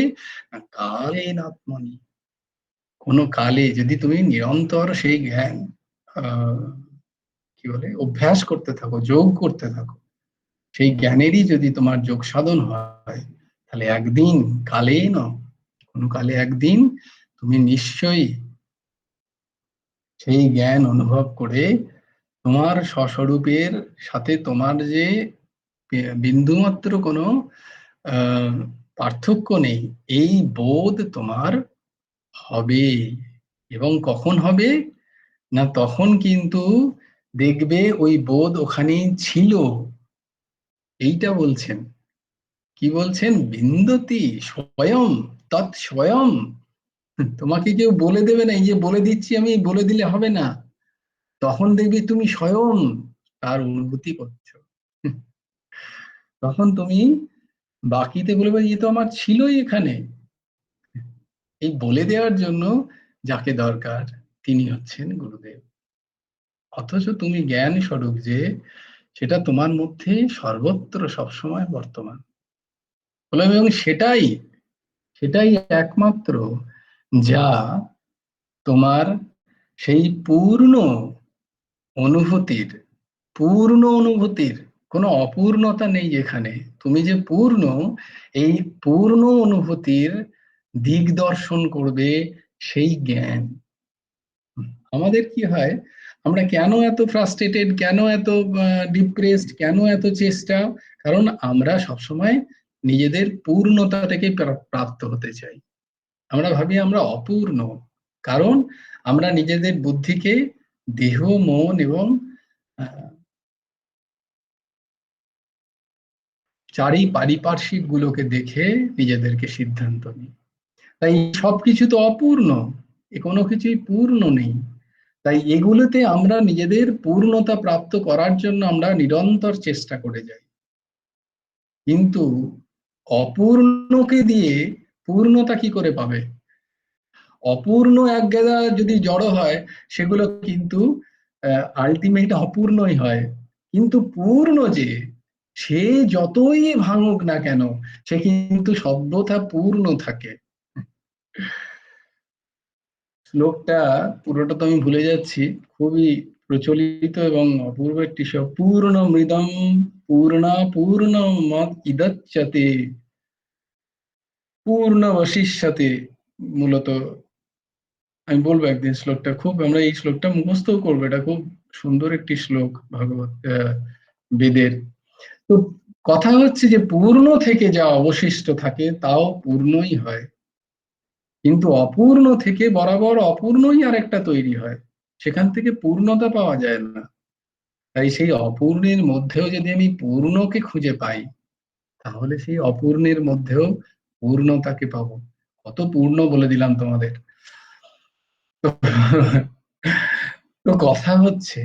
না, কালেন আত্মনি। কোনো কালে যদি তুমি নিরন্তর সেই জ্ঞান কি বলে অভ্যাস করতে থাকো, যোগ করতে থাকো, সেই জ্ঞানেরই যদি তোমার যোগ সাধন হয়, তাহলে একদিন কালেন, কোনো কালে একদিন তুমি নিশ্চয়ই সেই জ্ঞান অনুভব করে তোমার স্বস্বরূপের সাথে তোমার যে বিন্দুমাত্র কোনো পার্থক্য নেই, এই বোধ তোমার হবে। এবং কখন হবে না, তখন কিন্তু দেখবে ওই বোধ ওখানেই ছিল। এইটা বলছেন, কি বলছেন, বিন্দতি স্বয়ং, তৎ স্বয়ং। তোমাকে কেউ বলে দেবে না, এই যে বলে দিচ্ছি আমি, বলে দিলে হবে না, তখন দেখবি তুমি স্বয়ং তার অনুভূতি করছো। তখন তুমি বাকিতে বলবে যে তো আমার ছিলই এখানে। এই বলে দেওয়ার জন্য যাকে দরকার তিনি হচ্ছেন গুরুদেব। অথচ তুমি জ্ঞান স্বরূপ যে, সেটা তোমার মধ্যে সর্বত্র সবসময় বর্তমান। এবং সেটাই সেটাই একমাত্র যা তোমার সেই অনুভূতির পূর্ণ অনুভূতির কোনো অপূর্ণতা নেই যেখানে, তুমি যে পূর্ণ, এই পূর্ণ অনুভূতির দিক দর্শন করবে সেই জ্ঞান। আমাদের কি হয়, আমরা কেন এত ফ্রাস্ট্রেটেড, কেন এত ডিপ্রেসড, কেন এত চেষ্টা? কারণ আমরা সবসময় নিজেদের পূর্ণতাটাকে প্রাপ্ত হতে চাই। আমরা ভাবি আমরা অপূর্ণ, কারণ আমরা নিজেদের বুদ্ধিকে দেহ, মন এবং চারি পারিপার্শ্বিক গুলোকে দেখে নিজেদেরকে সিদ্ধান্ত নিই। তাই সবকিছু তো অপূর্ণ, কোনো কিছুই পূর্ণ নেই। তাই এগুলোতে আমরা নিজেদের পূর্ণতা প্রাপ্ত করার জন্য আমরা নিরন্তর চেষ্টা করে যাই। কিন্তু অপূর্ণকে দিয়ে পূর্ণতা কি করে পাবে? অপূর্ণ এক গেদা যদি জড়ো হয়, সেগুলো কিন্তু আলটিমেট অপূর্ণই হয়। কিন্তু পূর্ণ যে, সে যতই ভাঙুক না কেন, সে কিন্তু সর্বথা পূর্ণ থাকে। শ্লোকটা পুরোটা তো আমি ভুলে যাচ্ছি, খুবই প্রচলিত এবং অপূর্ব একটি শ্লোক। পূর্ণ মৃদম পূর্ণা পূর্ণ মদ ইদচ্যতে পূর্ণ বশিষ্যতে। মূলত আমি বলবো একদিন শ্লোকটা, খুব আমরা এই শ্লোকটা মুখস্থও করবো, এটা খুব সুন্দর একটি শ্লোক ভাগবত বেদের। তো কথা হচ্ছে যে পূর্ণ থেকে যা অবশিষ্ট থাকে তাও পূর্ণই হয়, কিন্তু অপূর্ণ থেকে বরাবর অপূর্ণই আরেকটা তৈরি হয়, সেখান থেকে পূর্ণতা পাওয়া যায় না। তাই সেই অপূর্ণের মধ্যেও যদি আমি পূর্ণকে খুঁজে পাই, তাহলে সেই অপূর্ণের মধ্যেও পূর্ণতাকে পাবো। কত পূর্ণ বলে দিলাম তোমাদের। তো কথা হচ্ছে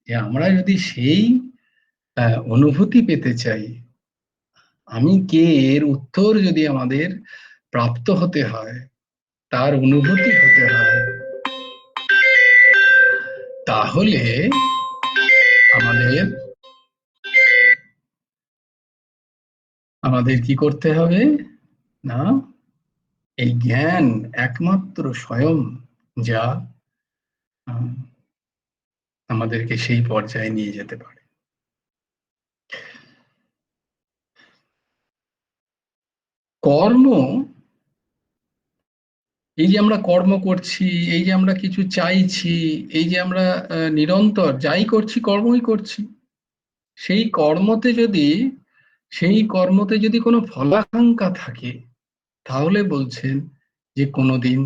যে আমরা যদি সেই অনুভূতি পেতে চাই, আমি কে এর উত্তর যদি আমাদের প্রাপ্ত হতে হয়, তার অনুভূতি হতে হয়, তাহলে আমাদের আমাদের কি করতে হবে না, এই জ্ঞান একমাত্র স্বয়ং যা আমাদেরকে সেই পর্যায়ে নিয়ে যেতে পারে। কর্ম, এই যে আমরা কর্ম করছি, এই যে আমরা কিছু চাইছি, এই যে আমরা নিরন্তর যাই করছি কর্মই করছি, সেই কর্মতে যদি কোনো ফলাকাঙ্ক্ষা থাকে, তাহলে বলছেন যে কোনোদিন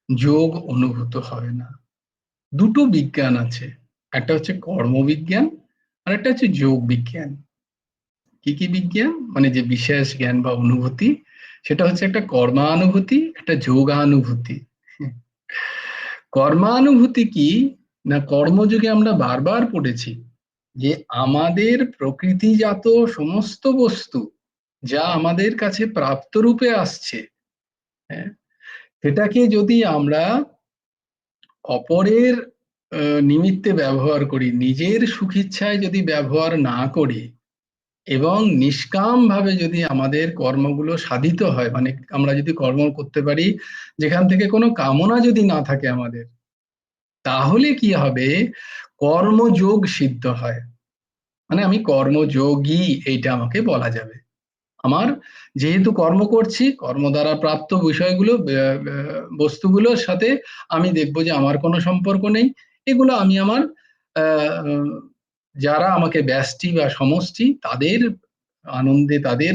যোগ অনুভূত হয় না। দুটো বিজ্ঞান আছে, একটা হচ্ছে কর্মবিজ্ঞান আর একটা হচ্ছে যোগ বিজ্ঞান। কি কি বিজ্ঞান? মানে যে বিশেষ জ্ঞান বা অনুভূতি, সেটা হচ্ছে একটা কর্মানুভূতি, একটা যোগানুভূতি। কর্মানুভূতি কি না, কর্মযোগে আমরা বারবার পড়েছি যে আমাদের প্রকৃতিজাত সমস্ত বস্তু যা আমাদের কাছে প্রাপ্ত রূপে আসছে, হ্যাঁ, সেটাকে যদি আমরা অপরের নিমিত্তে ব্যবহার করি, নিজের সুখিচ্ছায় যদি ব্যবহার না করি, এবং নিষ্কাম ভাবে যদি আমাদের কর্মগুলো সাধিত হয়, মানে আমরা যদি কর্ম করতে পারি যেখান থেকে কোনো কামনা যদি না থাকে আমাদের, তাহলে কি হবে, কর্মযোগ সিদ্ধ হয়। মানে আমি কর্মযোগী, এইটা আমাকে বলা যাবে। আমার যেহেতু কর্ম করছি, কর্ম দ্বারা প্রাপ্ত বিষয়গুলো বস্তুগুলোর সাথে আমি দেখব যে আমার কোনো সম্পর্ক নেই, এগুলো আমি আমার যারা আমাকে ব্যষ্টি বা সমষ্টি, তাদের আনন্দে তাদের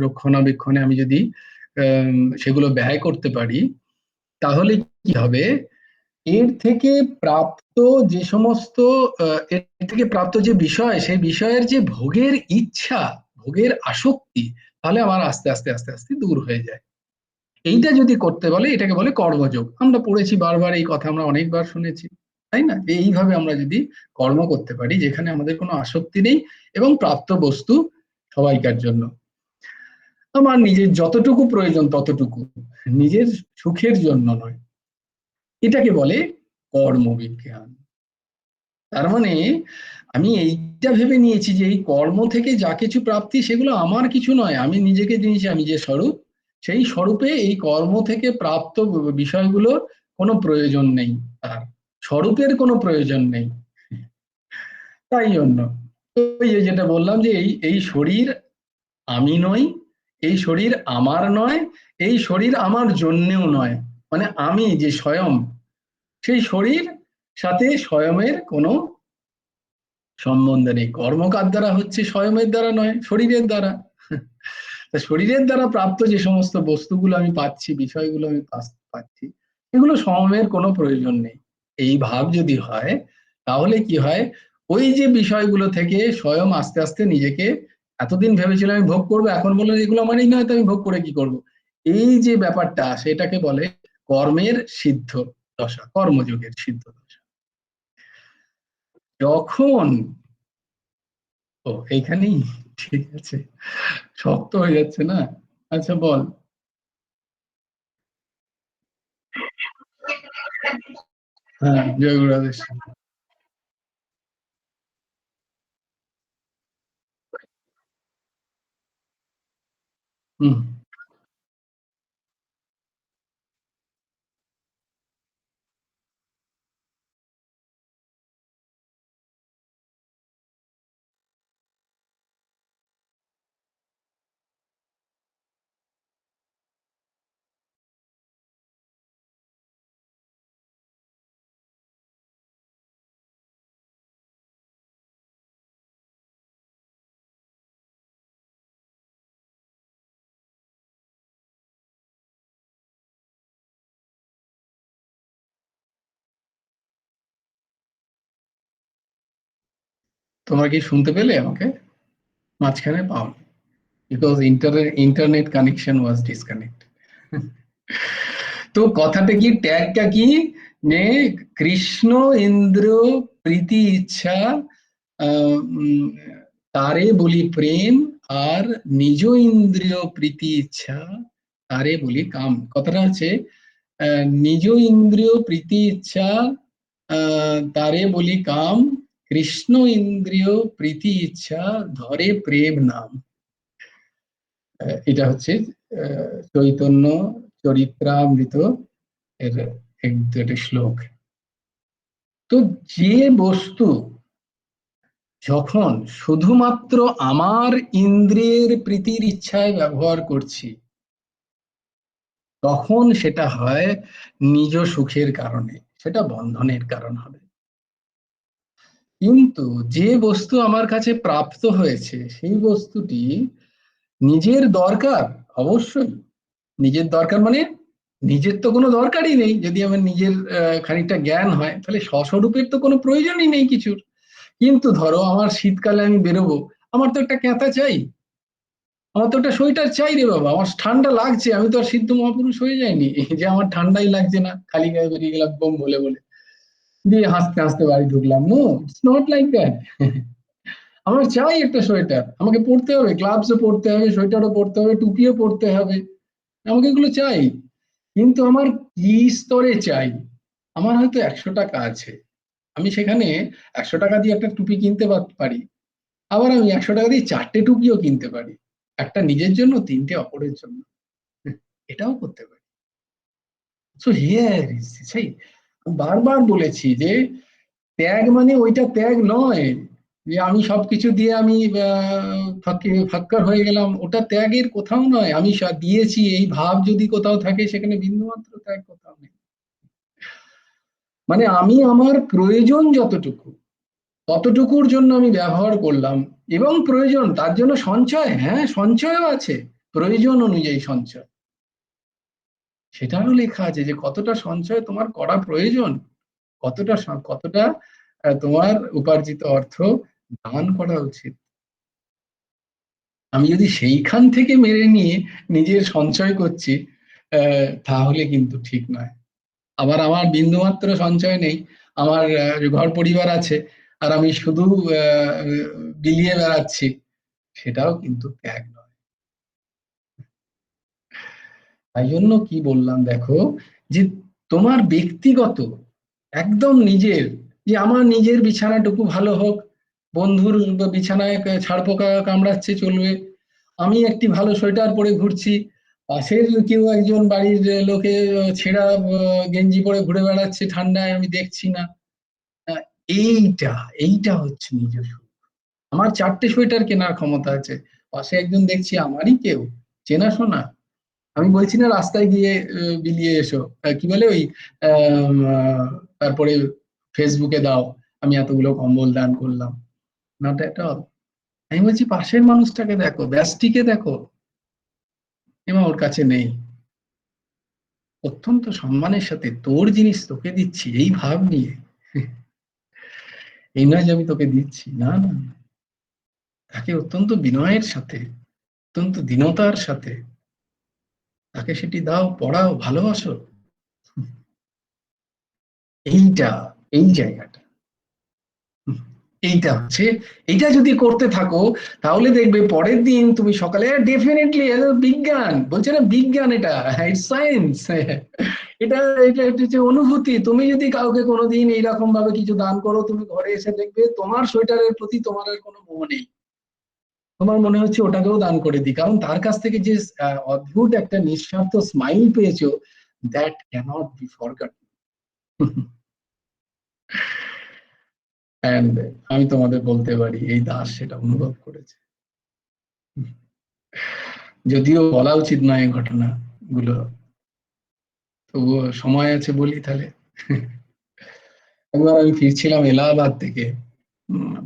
রক্ষণাবেক্ষণে আমি যদি সেগুলো ব্যয় করতে পারি, তাহলে কি হবে, এর থেকে প্রাপ্ত যে সমস্ত এর থেকে প্রাপ্ত যে বিষয়, সেই বিষয়ের যে ভোগের ইচ্ছা, ভোগের আসক্তি, তাহলে আমার আস্তে আস্তে আস্তে আস্তে দূর হয়ে যায়। এইটা যদি করতে বলে, এটাকে বলে কর্মযোগ। আমরা পড়েছি বারবার, এই কথা আমরা অনেকবার শুনেছি, তাই না? যে এইভাবে আমরা যদি কর্ম করতে পারি যেখানে আমাদের কোনো আসক্তি নেই এবং প্রাপ্ত বস্তু সবাইকার জন্য, আমার নিজের যতটুকু প্রয়োজন ততটুকু, নিজের সুখের জন্য নয়, এটাকে বলে কর্মবিজ্ঞান। তার মানে আমি এইটা ভেবে নিয়েছি যে এই কর্ম থেকে যা কিছু প্রাপ্তি সেগুলো আমার কিছু নয়, আমি নিজেকে জিনিস, আমি যে স্বরূপ, সেই স্বরূপে এই কর্ম থেকে প্রাপ্ত বিষয়গুলো কোনো প্রয়োজন নেই, তার স্বরূপের কোনো প্রয়োজন নেই। তাই জন্য তো এই যেটা বললাম যে এই এই শরীর আমি নই, এই শরীর আমার নয়, এই শরীর আমার জন্যেও নয়। মানে আমি যে স্বয়ং, সেই শরীর সাথে স্বয়মের কোনো সম্বন্ধ নেই। কর্মকার দ্বারা হচ্ছে স্বয়মের দ্বারা নয়, শরীরের দ্বারা। শরীরের দ্বারা প্রাপ্ত যে সমস্ত বস্তুগুলো আমি পাচ্ছি, বিষয়গুলো আমি পাচ্ছি, এগুলো সময়ের কোনো প্রয়োজন নেই। এই ভাব যদি হয়, তাহলে কি হয়, ওই যে বিষয়গুলো থেকে স্বয়ং আস্তে আস্তে নিজেকে, এতদিন ভেবেছিলাম আমি ভোগ করবো, এখন বললো এগুলো আমারই নয়, তো আমি ভোগ করে কি করব, এই যে ব্যাপারটা, সেটাকে বলে কর্মের সিদ্ধ দশা, কর্মযোগের সিদ্ধ দশা। যখন এইখানেই, ঠিক আছে, শক্ত হয়ে যাচ্ছে না? আচ্ছা বল। হ্যাঁ, জয় গুরু রাধেশ। হুম। তোমরা কি শুনতে পেলে আমাকে? মাঝখানে পাও? Because internet connection was disconnect. তো কথাটা কি, ট্যাগটা কি, যে কৃষ্ণ ইন্দ্র প্রীতি ইচ্ছা, তারে বলি প্রেম, আর নিজ ইন্দ্রিয় প্রীতি ইচ্ছা তারে বলি কাম। কথাটা হচ্ছে নিজ ইন্দ্রিয় প্রীতি ইচ্ছা তারে বলি কাম, কৃষ্ণ ইন্দ্রিয় প্রীতি ইচ্ছা ধরে প্রেম নাম। এটা হচ্ছে চৈতন্য চরিত্রামৃত এর একটা শ্লোক। তো যে বস্তু যখন শুধুমাত্র আমার ইন্দ্রিয়ের প্রীতির ইচ্ছায় ব্যবহার করছি, তখন সেটা হয় নিজ সুখের কারণে, সেটা বন্ধনের কারণ হবে। কিন্তু যে বস্তু আমার কাছে প্রাপ্ত হয়েছে, সেই বস্তুটি নিজের দরকার, অবশ্যই নিজের দরকার, মানে নিজের তো কোনো দরকারই নেই। যদি আমার নিজের খানিকটা জ্ঞান হয়, তাহলে স্বস্বরূপের তো কোনো প্রয়োজনই নেই কিছুর। কিন্তু ধরো আমার শীতকালে আমি বেরোবো, আমার তো একটা ক্যাঁথা চাই, আমার তো একটা সোয়েটার চাই রে বাবা, আমার ঠান্ডা লাগছে, আমি তো আর সিদ্ধ মহাপুরুষ হয়ে যাইনি যে আমার ঠান্ডাই লাগছে না, খালি গায়ে বেরিয়ে গেলাম বোম বলে বলে, দিয়ে হাসতে হাসতে বাড়ি ঢুকলাম। No, it's not like that. আমার চাই একটা সোয়েটার, আমাকে পরতে হবে, গ্লাভসও পরতে হবে, সোয়েটারও পরতে হবে, টুপিও পরতে হবে, আমাকে এগুলো চাই। কিন্তু আমার কি স্তরে চাই? আমার হয়তো 100 টাকা আছে, আমি সেখানে 100 টাকা দিয়ে একটা টুপি কিনতে পারি, আবার আমি 100 টাকা দিয়ে 4টে টুপিও কিনতে পারি, একটা নিজের জন্য, 3টে অপরের জন্য, এটাও করতে পারি। সো হিয়ার ইজ সেই, বারবার বলেছি যে ত্যাগ মানে ওইটা ত্যাগ নয় যে আমি সবকিছু দিয়ে আমি ফাক্কার হয়ে গেলাম, ওটা ত্যাগের কোথাও নয়। আমি দিয়েছি, এই ভাব যদি কোথাও থাকে, সেখানে বিন্দুমাত্র ত্যাগ কোথাও নেই। মানে আমি আমার প্রয়োজন যতটুকু, ততটুকুর জন্য আমি ব্যবহার করলাম, এবং প্রয়োজন তার জন্য সঞ্চয়, হ্যাঁ সঞ্চয়ও আছে, প্রয়োজন অনুযায়ী সঞ্চয়, সেটারও লেখা আছে যে কতটা সঞ্চয় তোমার করা প্রয়োজন, কতটা তোমার উপার্জিত অর্থ দান করা উচিত। আমি যদি সেইখান থেকে মেরে নিয়ে নিজের সঞ্চয় করছি, তাহলে কিন্তু ঠিক নয়। আবার আমার বিন্দুমাত্র সঞ্চয় নেই, আমার ঘর পরিবার আছে, আর আমি শুধু বিলিয়ে বেড়াচ্ছি, সেটাও কিন্তু ত্যাগ নয়। তাই জন্য কি বললাম দেখো, যে তোমার ব্যক্তিগত একদম নিজের, যে আমার নিজের বিছানাটুকু ভালো হোক, বন্ধুর বিছানায় ছাড়পোকা কামড়াচ্ছে চলবে, আমি একটি ভালো সোয়েটার পরে ঘুরছি, পাশের কেউ একজন বাড়ির লোকে ছেঁড়া গেঞ্জি পরে ঘুরে বেড়াচ্ছে ঠান্ডায়, আমি দেখছি না। আহ, এইটা এইটা হচ্ছে নিজের সুখ। আমার 4টে সোয়েটার কেনার ক্ষমতা আছে, পাশে একজন দেখছি আমারই কেউ চেনাশোনা, আমি বলছি না রাস্তায় গিয়ে বিলিয়ে এসো, কি বলে ওই তারপরে ফেসবুকে দাও আমি এতগুলো কম্বল দান করলাম, নট এট অল। আমি বলছি পাশের মানুষটাকে দেখো, ব্যষ্টিকে দেখো, এমা ওর কাছে নেই, অত্যন্ত সম্মানের সাথে তোর জিনিস তোকে দিচ্ছি এই ভাব নিয়ে, এই নয় যে আমি তোকে দিচ্ছি, না না, তাকে অত্যন্ত বিনয়ের সাথে, অত্যন্ত দীনতার সাথে তাকে সেটি দাও, পড়াও, ভালোবাসো। এইটা, এই জায়গাটা, এইটা হচ্ছে, এইটা যদি করতে থাকো তাহলে দেখবে পরের দিন তুমি সকালে ডেফিনেটলি, বিজ্ঞান বলছে না, বিজ্ঞান এটা, ইটস সায়েন্স, এটা এটা এটা হচ্ছে অনুভূতি। তুমি যদি কাউকে কোনোদিন এইরকম ভাবে কিছু দান করো, তুমি ঘরে এসে দেখবে তোমার সোয়েটারের প্রতি তোমার আর কোনো মোহ নেই, তোমার মনে হচ্ছে ওটাকেও দান করে দিই, কারণ তার কাছ থেকে যে অদ্ভুত একটা নিঃস্বার্থ স্মাইল পেয়েছো, that cannot be forgot. And আমি তোমাদের বলতে পারি এই দাস সেটা অনুভব করেছে, যদিও বলা উচিত নয় এই ঘটনাগুলো, তবুও সময় আছে বলি তাহলে। একবার আমি ফিরছিলাম এলাহাবাদ থেকে,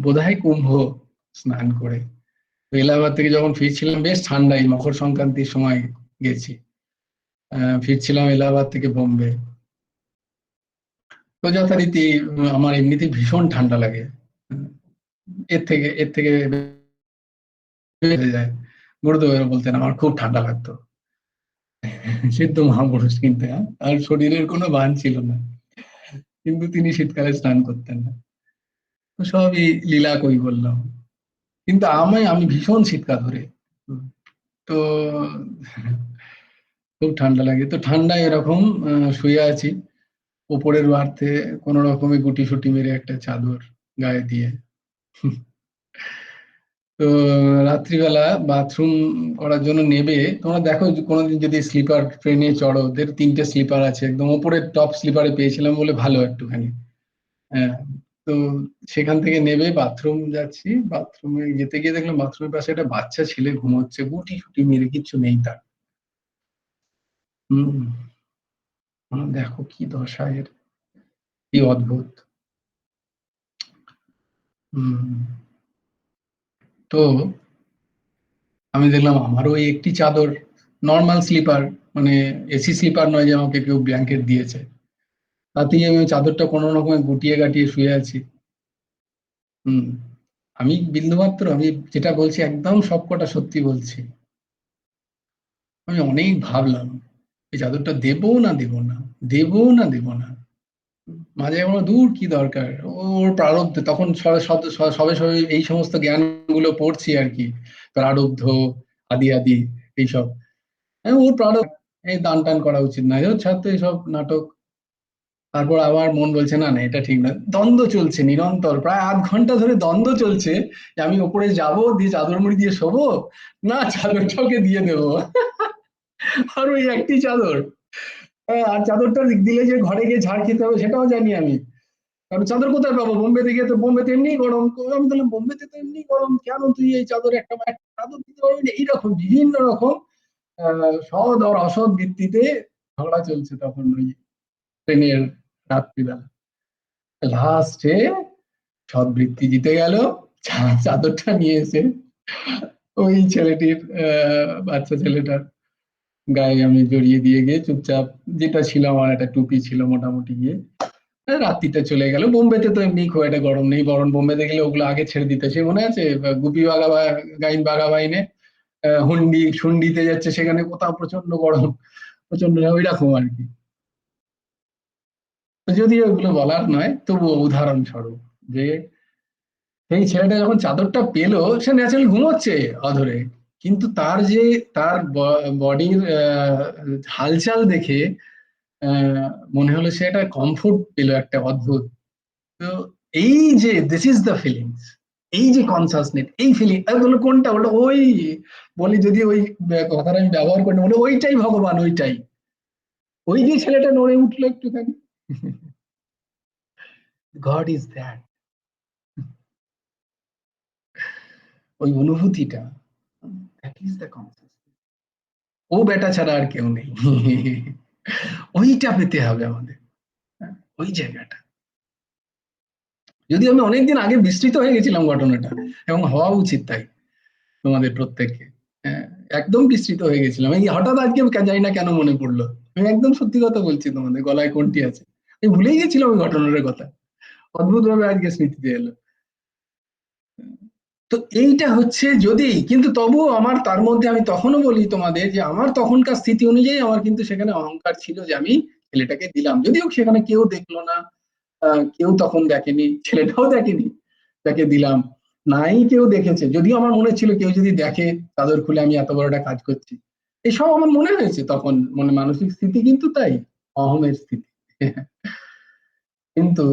বোধহয় কুম্ভ স্নান করে, তো এলাহাবাদ থেকে যখন ফিরছিলাম, বেশ ঠান্ডাই, মকর সংক্রান্তির সময় গেছি, ফিরছিলাম এলাহাবাদ থেকে বোম্বে, তো যথারীতি আমার এমনিতে ভীষণ ঠান্ডা লাগে, এর থেকে বেড়ে যায়। গুরুদেব বলতেন আমার খুব ঠান্ডা লাগতো, সিদ্ধ মহাপুরুষ কিন্তু, আর শরীরের কোনো বান ছিল না, কিন্তু তিনি শীতকালে স্নান করতেন না, তো সবই লীলা কই বললাম, কিন্তু আমি ভীষণ শীতকাতুরে, তো খুব ঠান্ডা লাগে, তো ঠান্ডায় এরকম শুয়ে আছি, উপরের বার্থে কোন রকমে গুটি সুটি মেরে একটা চাদর গায়ে দিয়ে, তো রাত্রিবেলা বাথরুম করার জন্য নেবে, তোমরা দেখো কোনোদিন যদি স্লিপার ট্রেনে চড়ো, ওদের 3টে স্লিপার আছে, একদম ওপরের টপ স্লিপারে পেয়েছিলাম বলে ভালো একটুখানি, হ্যাঁ, তো সেখান থেকে নেবে বাথরুম যাচ্ছি, বাথরুমে যেতে গিয়ে দেখলাম বাথরুমের পাশে একটা বাচ্চা ছেলে ঘুমোচ্ছে, গুটি সুটি মেরে, কিচ্ছু নেই তার। হম, দেখো কি দশা এর, কি অদ্ভুত। হম, তো আমি দেখলাম আমারও ওই একটি চাদর, নর্মাল স্লিপার, মানে এসি স্লিপার নয় যে আমাকে কেউ ব্ল্যাঙ্কেট দিয়েছে, তাতেই আমি ওই চাদরটা কোনো রকমে গুটিয়ে গাটিয়ে শুয়ে আছি। হম, আমি বিন্দুমাত্র, আমি যেটা বলছি একদম সবকটা সত্যি বলছি, আমি অনেক ভাবলাম এই চাদরটা দেবো না দেবো না, দেবো না দেবো না, মাঝে আমার দূর কি দরকার, ওর প্রারব্ধ, তখন সবে সবে এই সমস্ত জ্ঞানগুলো পড়ছি আর কি, প্রারব্ধ, আদি আদি এইসব, ওর প্রারব্ধ, এই দান টান করা উচিত নয়, ওর ছাত্র এইসব নাটক। তারপর আবার মন বলছে না না এটা ঠিক না, দ্বন্দ্ব চলছে নিরন্তর, প্রায় আধ ঘন্টা ধরে দ্বন্দ্ব চলছে, যে আমি ওপরে যাব, দিয়ে চাদর মুড়ি দিয়ে শোবো, না চাদরটাকে দিয়ে দেবো, আর ওই একটি চাদর, আর চাদরটা দিলে যে ঘরে গিয়ে ঝাড় খেতে হবে সেটাও জানি আমি, কারণ চাদর কোথায় পাবো, বোম্বেতে গিয়ে, তো বোম্বেতে এমনি গরম, আমি বললাম বোম্বেতে তো এমনি গরম, কেন তুই এই চাদর একটা চাদর দিতে পারবি না, এইরকম বিভিন্ন রকম সৎ আর অসৎ ভিত্তিতে ঝগড়া চলছে তখন ওই ট্রেনের রাত্রিবেলা, লাস্টে সৎ বৃত্তি জিতে গেল, চাদরটা নিয়ে এসে ওই ছেলেটির বাচ্চা ছেলেটার গায়ে আমি জড়িয়ে দিয়ে গিয়ে চুপচাপ, যেটা ছিল আমার একটা টুপি ছিল মোটামুটি, গিয়ে রাত্রিটা চলে গেল। বোম্বেতে তো এমনি খুব একটা গরম নেই, বরং বোম্বেতে গেলে ওগুলো আগে ছেড়ে দিতে, সে মনে আছে গুপি বাঘা গাইন বাঘা বাইনে হুন্ডি শুন্ডিতে যাচ্ছে, সেখানে কোথাও প্রচন্ড গরম, প্রচন্ড ওই রকম আর কি। যদিও ওগুলো বলার নয়, তবুও উদাহরণস্বরূপ যে সেই ছেলেটা যখন চাদরটা পেলো, সে ন্যাচারালি ঘুমোচ্ছে অধরে, কিন্তু তার যে তার বডির হালচাল দেখে মনে হলো সে একটা কমফোর্ট পেলো, একটা অদ্ভুত। তো এই যে দিস ইজ দ্য ফিলিংস, এই যে কনসাসনেস, এই ফিলিং, বলো কোনটা, ওটা ওই বলি, যদি ওই কথাটা আমি ব্যবহার করি না, বলে ওইটাই ভগবান, ওইটাই, ওই যে ছেলেটা নড়ে উঠলো একটুখানি, গড ইজ দ্যাট, ওই অনুভূতিটা, দ্যাট ইজ দ্য কনসাসনেস। ও বেটা ছাড়া আর কেউ নেই, ওইটা পেতে হবে আমাদের, ওই জায়গাটা। যদি আমি অনেকদিন আগে বিস্তৃত হয়ে গেছিলাম ঘটনাটা, এবং হওয়া উচিত তাই তোমাদের প্রত্যেককে, একদম বিস্তৃত হয়ে গেছিলাম, এই হঠাৎ আজকে জানি না কেন মনে পড়লো, আমি একদম সত্যি কথা বলছি, তোমাদের গলায় কোনটি আছে, আমি ভুলেই গেছিলাম ওই ঘটনার কথা, অদ্ভুত ভাবে আজকে স্মৃতিতে এলো। তো এইটা হচ্ছে, যদি কিন্তু তবুও আমার তার মধ্যে, আমি তখনও বলি তোমাদের যে আমার তখনকার স্থিতি অনুযায়ী আমার কিন্তু সেখানে অহংকার ছিল, যে আমি ছেলেটাকে দিলাম, যদিও সেখানে কেউ দেখলো না, কেউ তখন দেখেনি, ছেলেটাও দেখেনি, তাকে দিলাম, নাই কেউ দেখেছে, যদিও আমার মনে ছিল কেউ যদি দেখে চাদর খুলে আমি এত বড় একটা কাজ করছি, এসব আমার মনে হয়েছে তখন, মনে মানসিক স্থিতি কিন্তু তাই, অহমের স্থিতি। কিন্তু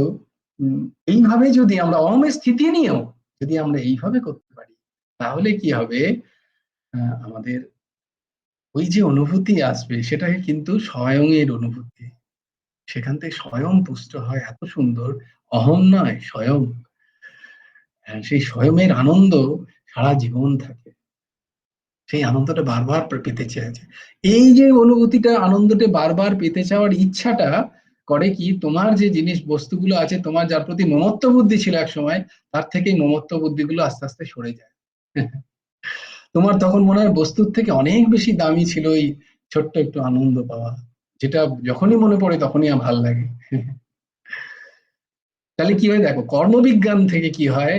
উম, এইভাবে যদি আমরা অহমের স্থিতি নিয়েও যদি আমরা এইভাবে করতে পারি, তাহলে কি হবে, আমাদের ওই যে অনুভূতি আসবে, সেটাকে কিন্তু স্বয়ং এর অনুভূতি, সেখান থেকে স্বয়ং পুষ্ট হয়, এত সুন্দর, অহম নয় স্বয়ং, সেই স্বয়মের আনন্দ সারা জীবন থাকে, সেই আনন্দটা বারবার পেতে চাইছে, এই যে অনুভূতিটা, আনন্দটা বারবার পেতে চাওয়ার ইচ্ছাটা করে কি, তোমার যে জিনিস বস্তুগুলো আছে, তোমার যার প্রতি মমত্ব বুদ্ধি ছিল এক সময়, তার থেকে মমত্ব বুদ্ধিগুলো আস্তে আস্তে সরে যায়। তোমার তখন মনে হয় বস্তুর থেকে অনেক বেশি দামি ছিল এই ছোট্ট একটু আনন্দ পাওয়া, যেটা যখনই মনে পড়ে তখনই আমার ভাল লাগে। তাহলে কি হয় দেখো, কর্মবিজ্ঞান থেকে কি হয়,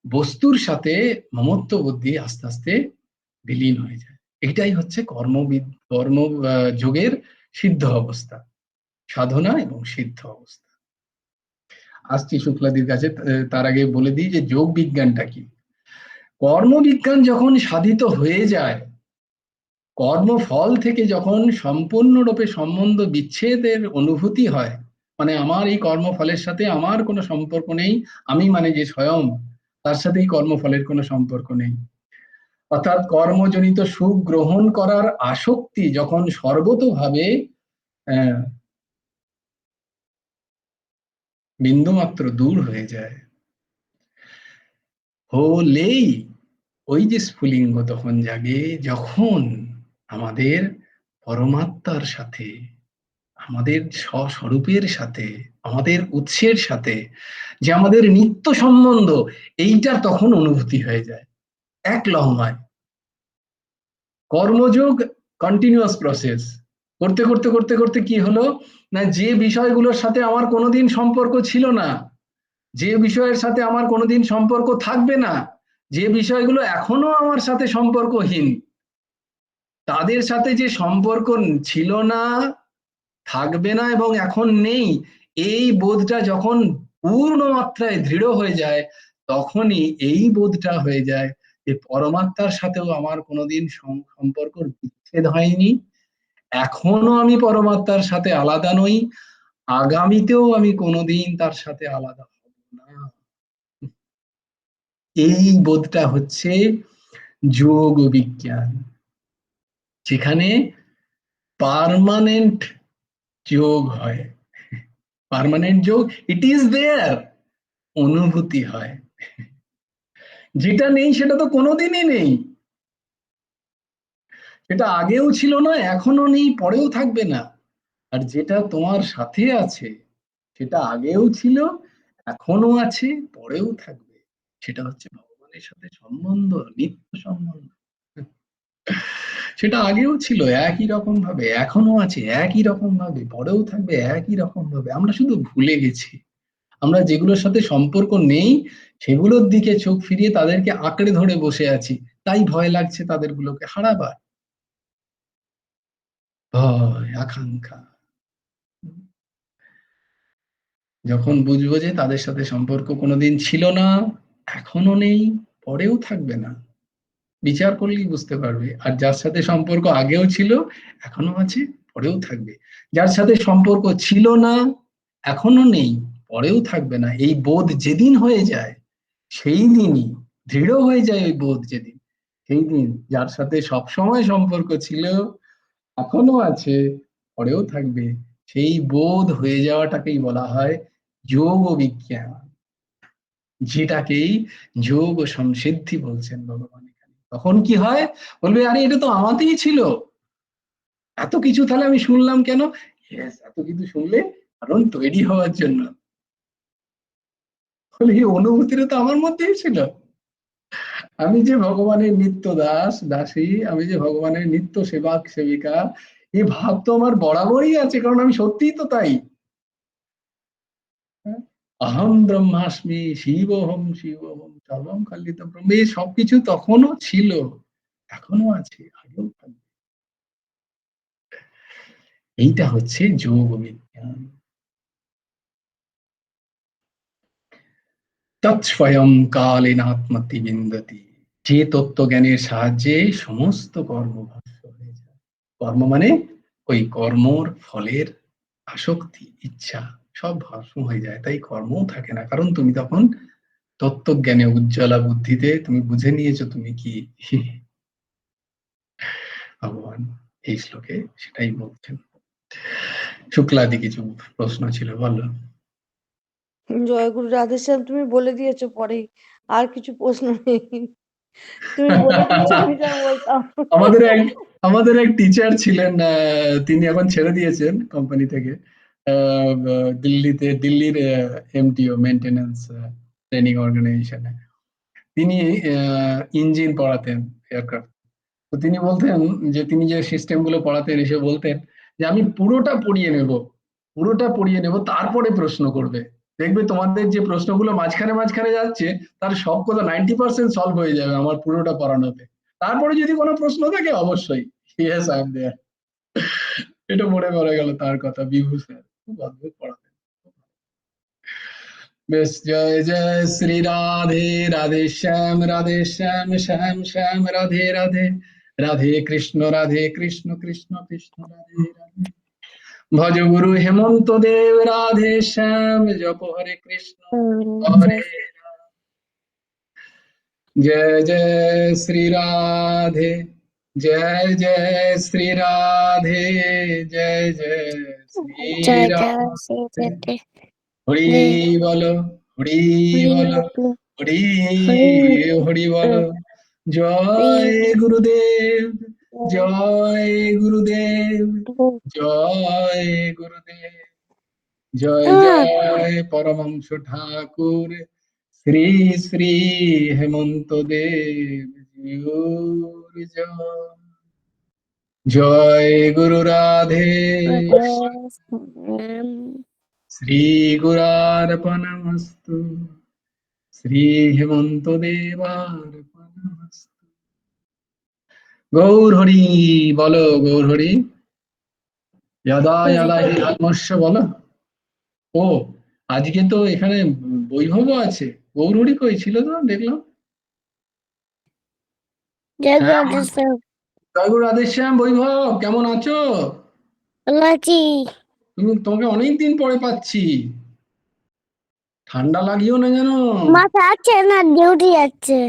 বস্তুর সাথে মমত্ব বুদ্ধি আস্তে আস্তে বিলীন হয়ে যায়, এটাই হচ্ছে কর্ম যোগের সিদ্ধ অবস্থা, সাধনা এবং সিদ্ধ অবস্থা। আসছি শুক্লাদির কাছে, তার আগে বলে দিই যে যোগ বিজ্ঞানটা কি। কর্মবিজ্ঞান যখন সাধিত হয়ে যায়, কর্মফল থেকে যখন সম্পূর্ণরূপে সম্বন্ধ বিচ্ছেদের অনুভূতি হয়, মানে আমার এই কর্মফলের সাথে আমার কোনো সম্পর্ক নেই, আমি মানে যে স্বয়ং, তার সাথে এই কর্মফলের কোনো সম্পর্ক নেই, অর্থাৎ কর্মজনিত সুখ গ্রহণ করার আসক্তি যখন সর্বতোভাবে আহ, বিন্দুমাত্র দূর হয়ে যায়, হলেই ওই যে স্ফুলিঙ্গ তখন জাগে, যখন আমাদের পরমাত্মার সাথে, আমাদের স্বস্বরূপের সাথে, আমাদের উৎসের সাথে যে আমাদের নিত্য সম্বন্ধ, এইটা তখন অনুভূতি হয়ে যায় এক লহমায়। কর্মযোগ কন্টিনিউয়াস প্রসেস, করতে করতে করতে করতে কি হলো না, যে বিষয়গুলোর সাথে আমার কোনোদিন সম্পর্ক ছিল না, যে বিষয়ের সাথে আমার কোনোদিন সম্পর্ক থাকবে না, যে বিষয়গুলো এখনো আমার সাথে সম্পর্কহীন, তাদের সাথে যে সম্পর্ক ছিল না, থাকবে না এবং এখন নেই, এই বোধটা যখন পূর্ণ মাত্রায় দৃঢ় হয়ে যায়, তখনই এই বোধটা হয়ে যায় যে পরমাত্মার সাথেও আমার কোনোদিন সম্পর্ক বিচ্ছেদ হয়নি, এখনো আমি পরমাত্মার সাথে আলাদা নই, আগামীতেও আমি কোনোদিন তার সাথে আলাদা হব না। এই বোধটা হচ্ছে যোগ বিজ্ঞান, যেখানে পার্মানেন্ট যোগ হয়, পার্মানেন্ট যোগ, ইট ইজ দেয়ার, অনুভূতি হয়, যেটা নেই সেটা তো কোনোদিনই নেই, সেটা আগেও ছিল না, এখনো নেই, পরেও থাকবে না, আর যেটা তোমার সাথে আছে, সেটা আগেও ছিল, এখনো আছে, পরেও থাকবে। সেটা হচ্ছে ভগবানের সাথে সম্বন্ধ, নিত্য সম্বন্ধ। সেটা আগেও ছিল একই রকম ভাবে, এখনো আছে একই রকম ভাবে, পরেও থাকবে একই রকম ভাবে। আমরা শুধু ভুলে গেছি। আমরা যেগুলোর সাথে সম্পর্ক নেই সেগুলোর দিকে চোখ ফিরিয়ে তাদেরকে আঁকড়ে ধরে বসে আছি। তাই ভয় লাগছে তাদের গুলোকে হারাবার। ভয়, আকাঙ্ক্ষা। যখন বুঝবো যে তাদের সাথে সম্পর্ক কোনোদিন ছিল না, এখনো নেই, পরেও থাকবে না, বিচার করলেই বুঝতে পারবে। আর যার সাথে সম্পর্ক আগেও ছিল, এখনো আছে, পরেও থাকবে। যার সাথে সম্পর্ক ছিল না, এখনো নেই, পরেও থাকবে না, এই বোধ যেদিন হয়ে যায়, সেই দিনই দৃঢ় হয়ে যায় ওই বোধ যেদিন, সেই দিন যার সাথে সবসময় সম্পর্ক ছিল, এখনো আছে, পরেও থাকবে, সেই বোধ হয়ে যাওয়াটাকেই বলা হয় যোগ বিজ্ঞান, যেটাকেই যোগ সংসিদ্ধি বলছেন ভগবান। তখন কি হয়, বলবে আরে এটা তো আমাতেই ছিল, এত কিছু তাহলে আমি শুনলাম কেন? Yes, এত কিছু শুনলে কারণ তৈরি হওয়ার জন্য। বলে এই অনুভূতিটা তো আমার মধ্যেই ছিল। আমি যে ভগবানের নিত্য দাস দাসী, আমি যে ভগবানের নিত্য সেবক সেবিকা, এই ভাব তো আমার বরাবরই আছে, কারণ আমি সত্যিই তো তাই। অহম ব্রহ্মাস্মি, শিবহম শিবহম, সর্বম কালিত ব্রহ্ম, এই সবকিছু তখনও ছিল, এখনো আছে, আগেও থাকবে। এইটা হচ্ছে যোগ বিজ্ঞান। তৎস্বয়ং কালেনাত্মতি বিন্দতি, যে তত্ত্বজ্ঞানের সাহায্যে সমস্ত কর্ম ভস্ম হয়ে যায়। কর্ম মানে ওই কর্মর ফলের আসক্তি, ইচ্ছা সব ভস্ম হয়ে যায়, তাই কর্মও থাকে না, কারণ তুমি তখন তত্ত্বজ্ঞানে উজ্জ্বলা বুদ্ধিতে তুমি বুঝে নিয়েছো তুমি কি। ভগবান এই শ্লোকে সেটাই বলছেন। শুক্লাদি কিছু প্রশ্ন ছিল, বলো। জয়গুরু রাধেশ্যাম, তুমি বলে দিয়েছো পরে, আর কিছু প্রশ্ন নেই। তুমি বলে দিয়েছো, আমি যা বলতাম। আমাদের এক আমাদের এক টিচার ছিলেন, তিনি এখন ছেড়ে দিয়েছেন কোম্পানি থেকে। দিল্লির এমটিও, মেইনটেনেন্স ট্রেনিং অর্গানাইজেশনে তিনি ইঞ্জিন পড়াতেন, এয়ারক্রাফট। তো তিনি বলতেন যে তিনি যে সিস্টেম গুলো পড়াতেন, এসে বলতেন যে আমি পুরোটা পড়িয়ে নেব, তারপরে প্রশ্ন করবে। দেখবে তোমাদের যে প্রশ্নগুলো মাঝখানে মাঝখানে যাচ্ছে, তার সব কথা 90% সলভ হয়ে যাবে আমার পুরোটা পড়ানোতে। তারপরে যদি কোনো প্রশ্ন থাকে অবশ্যই ইয়েস আই এম দেয়ার। এটা মনে পড়ে গেল তার কথা, বিভু স্যার খুব অদ্ভুত পড়াতেন। বেশ, জয় জয় শ্রী রাধে, রাধে শ্যাম শ্যাম শ্যাম রাধে রাধে, রাধে কৃষ্ণ কৃষ্ণ কৃষ্ণ রাধে রাধে। ভজ গুরু হেমন্ত দেব, রাধে শ্যাম জপ হরে কৃষ্ণ হরে রাম। जय जय श्री राधे, जय श्री राधे, जय श्री जय जय श्री राधे। राधे, हरि बोलो, हरि बोलो, हरि हरि बोलो। जय गुरुदेव, जय गुरुदेव, जय गुरुदेव। जय जय परमहंस ठाकुर श्री श्री हेमंत देव जियोर जय। जय गुरु राधे, श्री गुरार्पणमस्तु, श्री हेमंत देवार्पणमस्तु। गौर हरि बोलो, गौर हरि। यदा यदा हि धर्मस्य बोलो। ও আজকে তো এখানে বৈভবও আছে, গৌরহরি কই ছিল তো দেখলাম। जय হ্যাঁ, राधे सब জয়গুরু রাধেশ্যাম, বৈভব কেমন আছো? लाची তোমাকে অনেকদিন পরে পাচ্ছি। ঠান্ডা লাগিও না যেন। মাথা আছে না ডিউটি যাচ্ছে।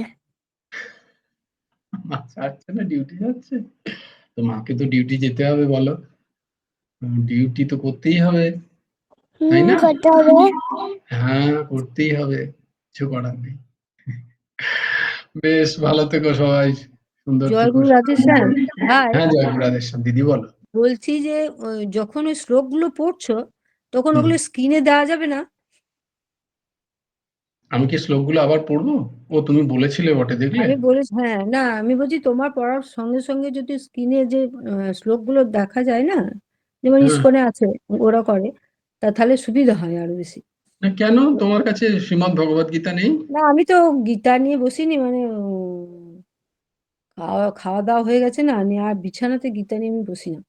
আচ্ছা না, ডিউটি যাচ্ছে তো, মাকে তো ডিউটি যেতে হবে বলো, ডিউটি তো করতেই হবে, তাই না? করতে হবে। হ্যাঁ, করতেই হবে, কিছু করার নেই। বেশ, ভালো থেকো সবাই, সুন্দর থেকো। জয়গুরু রাধেশ্যাম ভাই, হ্যাঁ, জয়গুরু রাধেশ্যাম দিদি, বলো। বলছি যে যখন ওই শ্লোকগুলো পড়ছো, তখন হুম। ওগুলো স্ক্রিনে দেওয়া যাবে না? আমি কি শ্লোকগুলো আবার পড়বো? ও তুমি বলেছিলে বটে, দেখলে? আমি বলেছি, হ্যাঁ, না আমি বলছি তোমার পড়ার সঙ্গে সঙ্গে যদি স্ক্রিনে যে শ্লোকগুলো দেখা যায় না, যেমন হ্যাঁ। ইস্কনে আছে, ওরা করে, তাহলে সুবিধা হয় আরো বেশি। না কেন, তোমার কাছে শ্রীমদ্ ভগবত গীতা নেই? না, আমি তো গীতা নিয়ে বসিনি, মানে খাওয়া খাওয়া দাওয়া হয়ে গেছে না, নিয়ে আর বিছানাতে গীতা নিয়ে আমি বসি না।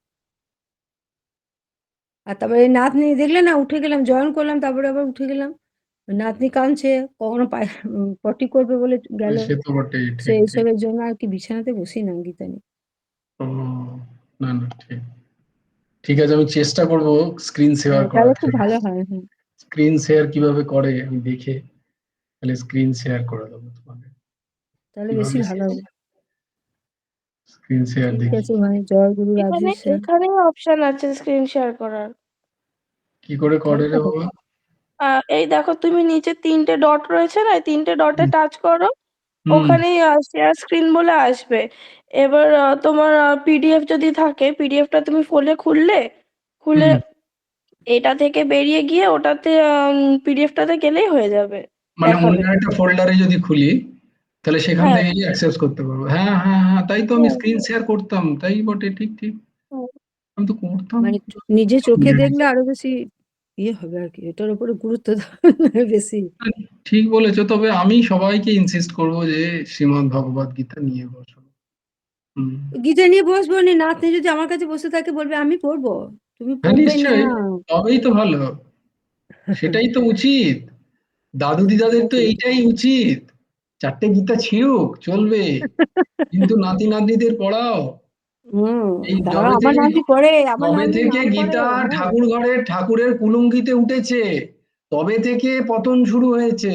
আর তারপরে এই নাতনি দেখলে না, উঠে গেলাম, জয়েন করলাম, তারপরে আবার উঠে গেলাম। নাতনি কাঁদছে, কখনো পায়ে পটি করবে বলে গেল, সে তো বটেই, সে ঠিক ঠিক। এইসবের জন্য আর কি বিছানাতে বসি না গীতা নিয়ে। ও, না না, ঠিক ঠিক আছে, আমি চেষ্টা করব স্ক্রিন শেয়ার হ্যাঁ, তাহলে করার খুব জন্য। ভালো হয়। হ্যাঁ, স্ক্রিন শেয়ার কিভাবে করে আমি দেখে তাহলে স্ক্রিন শেয়ার করে দেবো তোমাকে। তাহলে বেশি কিভাবে ভালো হবে। স্ক্রিন শেয়ার ঠিক দেখি আছে ভাই, জয় গুরু এখানে রাধেশ্যাম। এখানে অপশন আছে স্ক্রিন শেয়ার করার। কি করে করে রে বাবা? এই দেখো, তুমি নিচে 3টে ডট রয়েছে না, এই 3টে ডটে টাচ করো, হুম। ওখানেই শেয়ার স্ক্রিন বলে আসবে। এবার তোমার পিডিএফ যদি থাকে, পিডিএফটা তুমি খুললে হুম। এটা থেকে বেরিয়ে গিয়ে ওটাতে পিডিএফটাতে গেলেই হয়ে যাবে, মানে দেখাবে। অন্য একটা ফোল্ডারে যদি খুলি তাহলে সেখান হ্যাঁ, থেকে অ্যাক্সেস করতে পারবো। হ্যাঁ হ্যাঁ হ্যাঁ, তাই তো আমি হ্যাঁ, স্ক্রিন শেয়ার করতাম, তাই বটে, ঠিক ঠিক, হ্যাঁ। আমি তো করতাম। মানে নিজে চোখে দেখলে আরো বেশি ইয়ে হবে আর কি, এটার উপরে গুরুত্ব দেওয়া বেশি। ঠিক বলেছো, তবে আমি সবাইকে ইনসিস্ট করব যে শ্রীমদ্ ভগবত গীতা নিয়ে বসো। হুম। গীতা নিয়ে বসবো নি, নাতনি যদি আমার কাছে বসে থাকে বলবে আমি পড়বো, তুমি হ্যাঁ পড়বে না। নিশ্চয়ই, তবেই তো ভালো, সেটাই তো উচিত। দাদু দিদাদের তো এইটাই উচিত, 4টে গীতা ছিড়ুক চলবে, কিন্তু নাতি নাতনিদের পড়াও। হম, এই দাঁড়া, আমার নাতি পড়ে, আমার যবে নাতনি থেকে নাম করে। গীতা হ্যাঁ, ঠাকুর ঘরের ঠাকুরের কুলুঙ্গিতে উঠেছে, তবে থেকে পতন শুরু হয়েছে।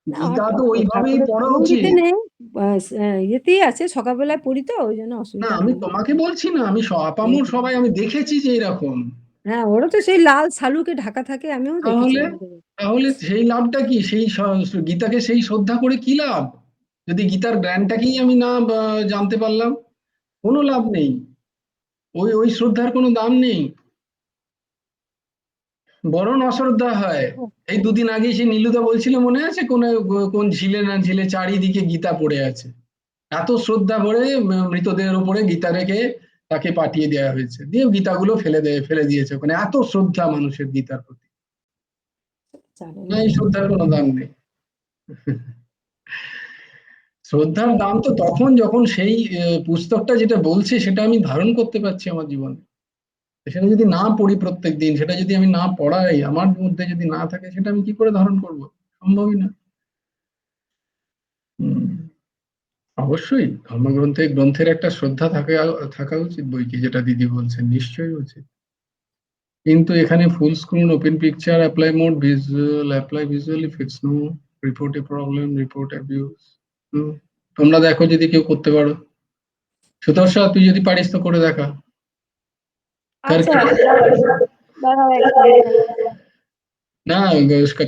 না, আমার গীতা তো ওইভাবেই ঠাকুরের পড়া কুলুঙ্গিতে উচিত। নেই, ইয়েতেই আছে, সকালবেলায় পড়ি তো, ওই জন্য না অসুবিধা আমি নেই। তোমাকে বলছি না, আমি আপামর সবাই আমি দেখেছি যে এরকম। হ্যাঁ, ওরা তো সেই লাল শালুকে ঢাকা থাকে, আমিও দেখেছি তাহলে অনেকে। তাহলে সেই লাভটা কি, সেই গীতাকে সেই শ্রদ্ধা করে কি লাভ, যদি গীতার জ্ঞানটাকেই আমি না জানতে পারলাম? কোনো লাভ নেই, ওই ওই শ্রদ্ধার কোনো দাম নেই, বরং অশ্রদ্ধা হয়। এই দুদিন আগে সে নীলুদা বলছিল, মনে আছে, কোন কোন ঝিলে না ঝিলে চারিদিকে গীতা পড়ে আছে, এত শ্রদ্ধা ভরে মৃতদেহের উপরে গীতা রেখে তাকে পাঠিয়ে দেওয়া হয়েছে, দিয়ে গীতাগুলো ফেলে দিয়েছে ওখানে, এত শ্রদ্ধা মানুষের গীতার প্রতি। জানি না, না। এই শ্রদ্ধার কোনো দাম নেই। শ্রদ্ধার দাম তো তখন যখন সেই পুস্তকটা যেটা বলছে সেটা আমি ধারণ করতে পারছি আমার জীবনে। সেটা যদি না পড়ি প্রত্যেক দিন, সেটা যদি আমি না পড়াই, আমার মধ্যে যদি না থাকে, সেটা আমি কি করে ধারণ করব? সম্ভবই না। হুম, অবশ্যই গ্রন্থের একটা শ্রদ্ধা থাকা উচিত বইকি, যেটা দিদি বলছেন, নিশ্চয়ই উচিত। কিন্তু এখানে full screen, open picture, apply mode, visual, apply visual effects, no, report a problem, report abuse. তোমরা দেখো যদি কেউ করতে পারো। সুতর্ষা, তুই যদি পারিস তো করে দেখা। আচ্ছা, দাঁড়াও এক মিনিট। না,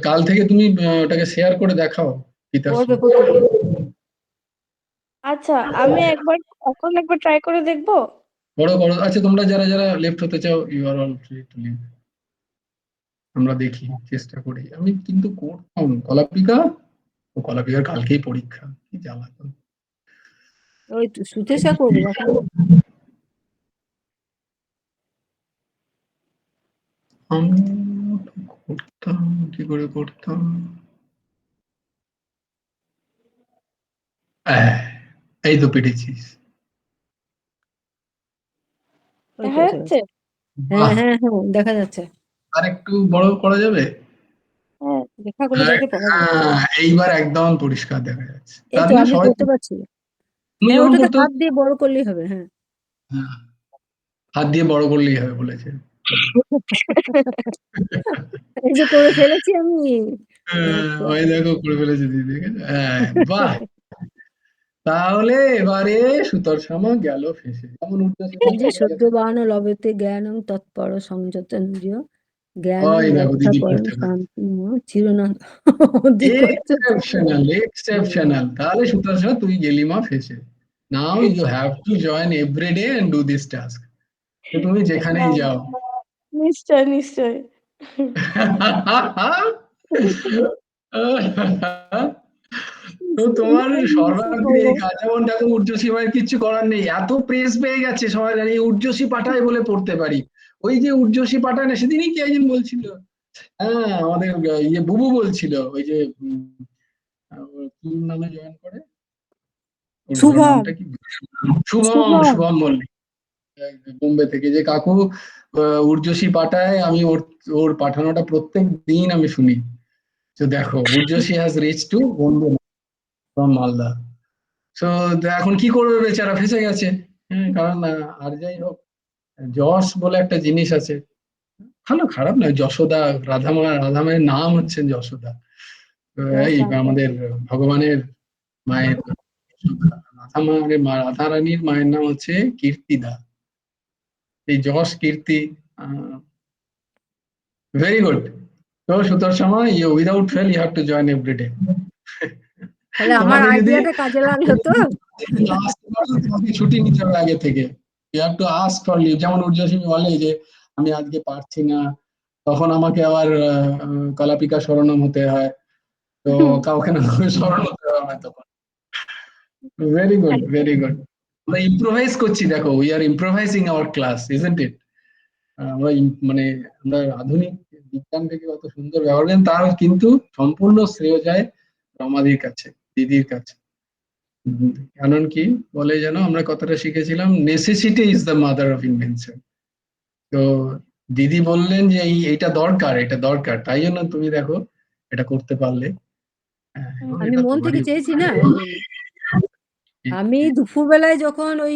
কাল থেকে তুমি ওটাকে শেয়ার করে দেখাও গীতার পড়বে সঙ্গে। প্রত্যেকে। আচ্ছা, আমি এখন একবার ট্রাই করে দেখবো। বড় বড়, আচ্ছা তোমরা যারা যারা লেফট হতে চাও, you are all free to leave. আমরা দেখি, চেষ্টা করি। আমি কিন্তু করতাম কলাপিকা, ও কলাপিকার কালকেই পরীক্ষা, কি জ্বালাতন। ওই সুতেশা করবে এখন। আমি করতাম, কি করে করতাম। আহ, এই তো পেরেছিস। ওই তো দেখা এসে যাচ্ছে? গেছে। হ্যাঁ বাহ, হ্যাঁ হ্যাঁ, দেখা যাচ্ছে। আর একটু বড় করা যাবে? হ্যাঁ, দেখা করে দেখে পড়া যায়। এইবার একদম পরিষ্কার দেখা যাচ্ছে, এই তার তো মানে আমি সবাই করতে পারছি। তুমি হ্যাঁ, যখন ওটাতে করতে, হাত দিয়ে বড় করলেই হবে। হ্যাঁ। হ্যাঁ, হাত দিয়ে বড় করলেই হবে বলেছে। এই যে করে ফেলেছি আমি। ওই দেখো করে ফেলেছে দিদি, দেখেছো? হ্যাঁ, বাহ, তাহলে এবারে সুতর্ষমা গেল ফেঁসে, যেমন উচ্চশির এই যে সদ্য বাহানো লবেতে জ্ঞানং তৎপর সংযতেন্দ্রিয় জ্ঞানং ওই দেখো রক্ষা দিদি করণ পড়তে পারে। শান্তি চিরনাথ অধিকচ্ছ। এক্সেপশনাল এক্সেপশনাল, তাহলে সুতর্ষা তুই গেলি মা ফেঁসে। Now you have to join every day and do this task, তো তুমি না, যেখানেই যাও। নিশ্চয় নিশ্চয়। তো তোমার সর্বাগ্রে কাজ, যেমন দেখো ঊর্ধ্বশী ভাইয়ের কিচ্ছু করার নেই, এত প্রেস পেয়ে গেছে সবাই জানে ঊর্ধ্বশী পাঠায় বলে পড়তে পারি। ওই যে ঊর্ধ্বশী পাঠায় না, সেদিনই কি একজন বলছিল, হ্যাঁ আমাদের ইয়ে বুবু বলছিল, ওই যে কি নামে জয়েন করে, ওর শুভম নামটা কি, শুভম, শুভম শুভম মল্লিক, বোম্বে থেকে, যে কাকু ঊর্ধ্বশী পাঠায়, আমি ওর ওর পাঠানোটা প্রত্যেক দিন আমি শুনি। তো দেখো ঊর্ধ্বশী হ্যাজ রিচ টু বন্ধু ফ্রম মালদা। তো এখন কি করবে, বেচারা ফেঁসে গেছে। হ্যাঁ, কারণ আর যাই হোক, যশ বলে একটা জিনিস আছে, ভালো খারাপ নয়, যশোদা, রাধা মায়ের নাম হচ্ছে যশোদা। তো এই আমাদের ভগবানের মায়ের রাধা রানীর মায়ের নাম হচ্ছে কীর্তিদা। এই যশ কীর্তি, ভেরি গুড। তো সুতর্ষমা, you without fail you have to join everyday. তাহলে আমার তোমাকে যদি আইডিয়াটা কাজে লাগলো তো। তোমাকে ছুটি নিতে হবে আগে থেকে, you have to ask for leave. যেমন ঊর্ধ্বশী বলে যে আমি আজকে পারছি না, তখন আমাকে আবার কলাপিকা শরণম হতে হয়, তো কাউকে না কাউকে স্মরণ হতে হবে আমার তখন। Very good, very good. আমরা ইম্প্রোভাইজ করছি, দেখো we are ইম্প্রোভাইজিং our class, isn't it? আমরা মানে আমরা আধুনিক বিজ্ঞান থেকে কত সুন্দর ব্যবহার করেন, তার কিন্তু সম্পূর্ণ শ্রেয় যায় রমাদির কাছে, দিদির কাছে। কারণ কি বলে যেন, আমরা কথাটা শিখেছিলাম, necessity is the mother of invention. তো দিদি বললেন যে এইটা দরকার, এটা দরকার, তাই জন্য তুমি দেখো এটা করতে পারলে। এবং আমি এটা মন থেকে তোমারই চেয়েছি না, ওই জন্য। আমি দুপুরবেলায় যখন ওই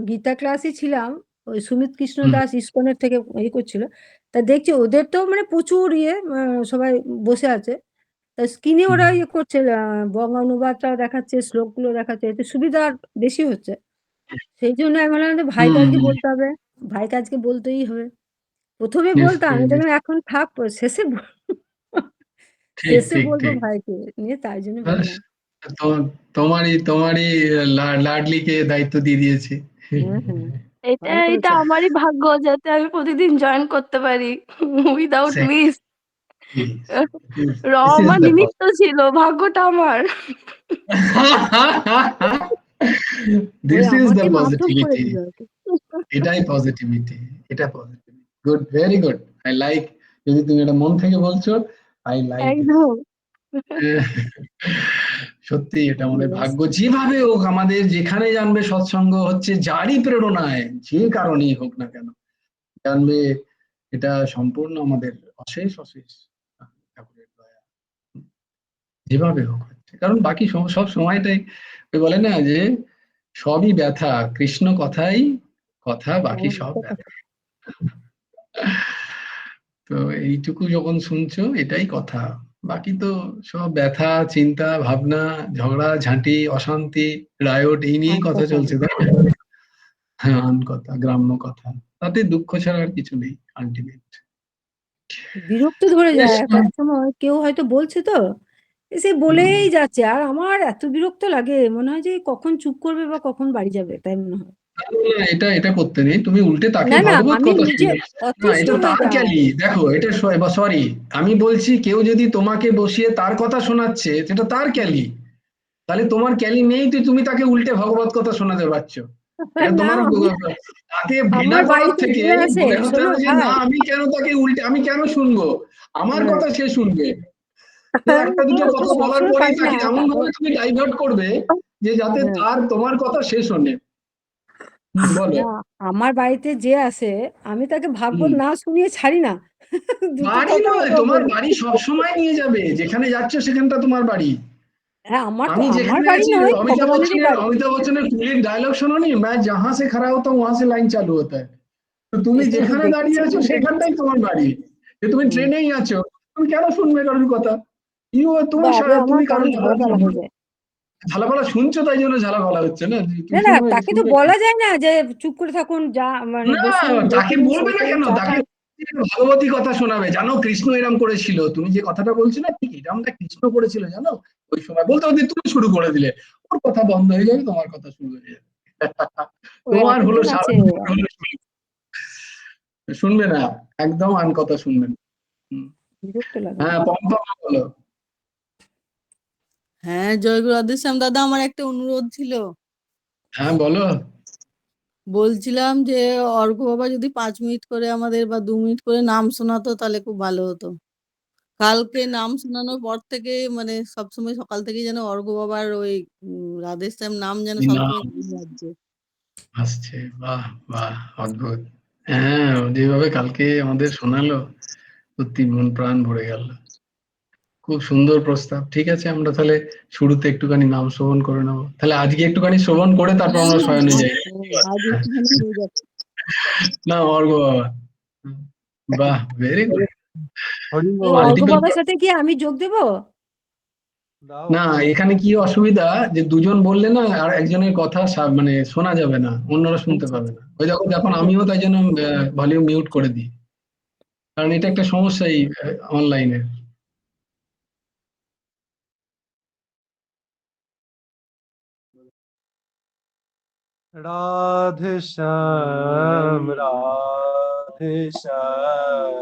গীতা ক্লাসে ছিলাম, ওই সুমিত কৃষ্ণ দাস ইসকনের থেকে করছিল, তা দেখছি ওদের তো মানে প্রচুর সবাই বসে আছে, তা স্ক্রিনে ওরা করছে, বঙ্গানুবাদটাও দেখাচ্ছে, শ্লোকগুলো দেখাচ্ছে, এতে সুবিধা আর বেশি হচ্ছে। সেই জন্য আমি বললাম যে ভাইকে আজকে বলতে হবে, ভাইকে আজকে বলতেই হবে। প্রথমে বলতাম, আমি দেখলাম এখন থাক, শেষে ঠিক ঠিক বলবো ঠিক। ভাইকে নিয়ে, তাই জন্য ব্যাস, বললাম। তোমারই তোমারই লাডলিকে দায়িত্ব দিয়ে দিয়েছি। হ্যাঁ, হ্যাঁ, এটা ভালো এটা করেছো। আমারই ভাগ্য যাতে আমি প্রতিদিন জয়েন করতে পারি without miss. This is Rama the নিমিত্ত ছিল, ভাগ্যটা আমার। ওই this is the আমাকে মাধ্যম করে positivity. দিল আর কি। এটাই পজিটিভিটি, এটা positivity. Good, very good, I like. যদি তুমি এটা মন থেকে বলছো, আই লাইক দিস। একদম। সত্যি এটা আমাদের Yes. ভাগ্য, যেভাবে হোক আমাদের যেখানে জানবে সৎসঙ্গ হচ্ছে, যারই প্রেরণায়, যে কারণেই হোক না কেন জানবে, এটা সম্পূর্ণ আমাদের অশেষ অশেষ ঠাকুরের দয়া, যেভাবে হোক হচ্ছে। কারণ বাকি সব সময়টাই ওই বলে না যে সবই ব্যথা, কৃষ্ণ কথাই কথা, বাকি সব ব্যথা। তো এইটুকু যখন শুনছো এটাই কথা, বাকি তো সব ব্যথা, চিন্তা ভাবনা, ঝগড়া ঝাঁটি, অশান্তি, রায়ট, এই নিয়েই আর কথা কথা চলছে, নেই। তাই না? হ্যাঁ, আন কথা, গ্রাম্য কথা, তাতে দুঃখ ছাড়া আর কিছু নেই আলটিমেট। বিরক্ত ধরে যায় এক এক সময়, কেউ হয়তো বলছে তো, এসে বলেই যাচ্ছে, আর আমার এত বিরক্ত লাগে, মনে হয় যে কখন চুপ করবে বা কখন বাড়ি যাবে, তাই মনে হয়। এটা এটা করতে নেই, তুমি উল্টে তাকে না না, ভাগবত আমি কথা নিজে শোনো। না, অতিষ্ঠ এটা হয়ে তার যাই। ক্যালি, দেখো এটা সরি, আমি বলছি কেউ যদি তোমাকে বসিয়ে তার কথা শোনাচ্ছে, সেটা তার ক্যালি, তাহলে তোমার ক্যালি নেই, তুমি তাকে উল্টে ভগবত কথা শোনাতে পারছো। এটা না, তোমার আমি তাকে ঘৃণা আমার করার বাড়িতে থেকে যে আসে, মনে হতে শোনো হবে যে ভাই, না, আমি কেন তাকে উল্টে, আমি কেন শুনবো, আমার হ্যাঁ, কথা সে শুনবে। তো একটা দুটো তো কথা বলার সবসময় পরেই পারি না, তাকে এমন তারপর ভাবে তুমি ডাইভার্ট করবে যে যাতে হ্যাঁ, তোমার কথা সে শোনে। বলো। না, আমার বাড়িতে যে আসে, আমি তাকে ভাগবত হুম। না শুনিয়ে ছাড়ি না। দুটো বাড়ি কথা নয়, ওকেও তোমার বলি। বাড়ি সবসময় নিয়ে যাবে, যেখানে যাচ্ছ সেখানটা তোমার বাড়ি। হ্যাঁ, আমি আমার যেখানে বাড়ি আছি, নয়, অমিতাভ ভগবানেরই বচ্চনের বাড়ি। কুলির ডায়লগ শোনো নি, मैं जहां से खड़ा होता हूँ वहां से लाइन चालू होता है। তো তুমি যেখানে দাঁড়িয়ে দেখেছি, আছো দেখেছি। সেখানটাই তোমার বাড়ি। যে তুমি হুম। ট্রেনেই আছো, তুমি কেন শুনবে কারোর কথা? তুমি বাবা, আমার তুমি কান কারোর কথা ঝালাপালা হয়ে যায়। ঝালাপালা শুনছো, তাই জন্য ঝালাপালা হচ্ছে না, না তুমি না, শুনবে, তাকে তো শুনবে কেন? বলা যায় না যে চুপ করে থাকুন, যা মানে না, বসুন, তাকে দেখুন, বলবে সই না করুন, কেন, চা তাকে খান। ভগবতী কথা শোনাবে, জানো কৃষ্ণ এরম করেছিল, তুমি যে কথাটা বলছো না, ঠিক এরমটা কৃষ্ণ করেছিল জানো, ওই সময় বলতে বলতে তুমি শুরু করে দিলে, ওর কথা বন্ধ হয়ে যাবে, তোমার কথা শুরু হয়ে যাবে। ও তোমার এক হলো একজন সারা আছে। জীবন হলো শুনবে না, একদম আন কথা শুনবে না। হুম। বিরক্ত লাগে। হ্যাঁ, পম্পা বলো। হ্যাঁ, জয়গুরু রাধেশ্যাম দাদা, আমার একটা অনুরোধ ছিল। হ্যাঁ বলো। বলছিলাম যে অর্ঘ্য বাবা যদি 5 মিনিট করে আমাদের বা 2 মিনিট করে নাম শোনাতো তাহলে খুব ভালো হতো। কালকে নাম শোনানোর পর থেকে মানে সবসময় সকাল থেকে যেন অর্ঘ্য বাবার ওই রাধেশ্যাম নাম যেন এই নাম সবসময় কানে বাজছে। আসছে, বাহ বাহ, অদ্ভুত। হ্যাঁ, যেভাবে কালকে আমাদের শোনালো, সত্যি মন প্রাণ ভরে গেল। খুব সুন্দর প্রস্তাব। ঠিক আছে, আমরা তাহলে শুরুতে একটুখানি নাম শ্রবণ করে নেবো। তাহলে আজকে একটুখানি শ্রবণ করে তারপর হ্যাঁ আমরা হ্যাঁ শয়নে যাই। আজ একটুখানি হয়ে যাচ্ছে। না, অর্ঘ্য বাবা। বাহ, ভেরি গুড। হরি এই বল। অর্ঘ্য মাল্টিপল। বাবার সাথে কি আমি যোগ দেবো? দাও। না, এখানে কি অসুবিধা যে দুজন বললে না আর একজনের কথা মানে শোনা যাবে না, অন্যরা শুনতে আচ্ছা পাবে আচ্ছা না। ওই যখন যখন ঠিক আমিও আছে তাই জন্য ভলিউম মিউট করে দিই, কারণ এটা একটা সমস্যা এই অনলাইনে। রাধে শ্যাম রাধে শ্যাম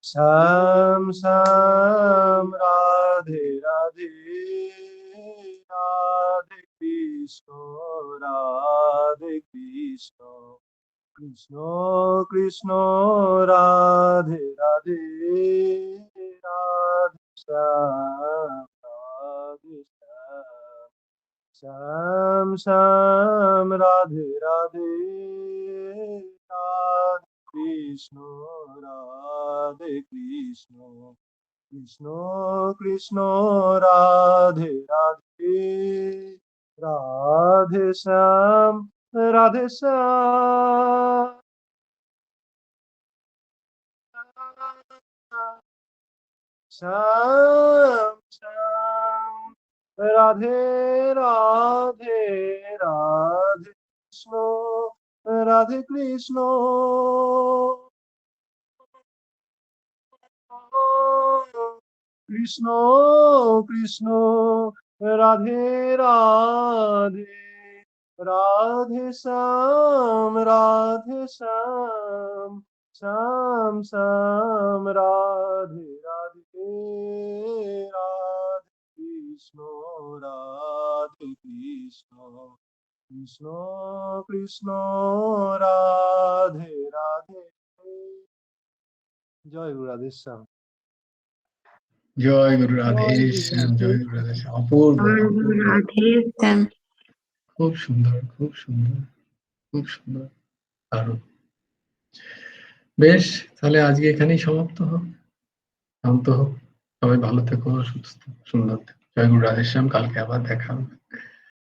শ্যাম শ্যাম রাধে রাধে রাধে কৃষ্ণ রাধে কৃষ্ণ কৃষ্ণ কৃষ্ণ রাধে রাধে রাধে শ্যাম রাধে শ্যাম শ্যাম শ্যাম রাধে রাধে রাধে কৃষ্ণ রাধে কৃষ্ণ কৃষ্ণ কৃষ্ণ রাধে রাধে রাধে শ্যাম রাধে শ্যাম শ্যাম শ্যাম রাধে রাধে রাধে কৃষ্ণ রাধে কৃষ্ণ কৃষ্ণ কৃষ্ণ রাধে রাধে রাধে শ্যাম রাধে শ্যাম শ্যাম শ্যাম রাধে রাধে রাধে কৃষ্ণ রাধে কৃষ্ণ কৃষ্ণ কৃষ্ণ রাধে রাধে। জয় গুরু রাধেশ্যাম। জয় গুরু জয় রাধে গুরু শ্যাম, জয় গুরু রাধে রাধেশ্যাম। শ্যাম। অপূর্ব অপূর্ব, খুব সুন্দর খুব সুন্দর খুব সুন্দর, দারুণ। বেশ, তাহলে আজকে এখানেই সমাপ্ত হোক, শান্ত হোক। সবাই ভালো থেকো, সুস্থ সুন্দর থেকো। জয় গুরু রাধে শ্যাম। কালকে আবার দেখা হবে।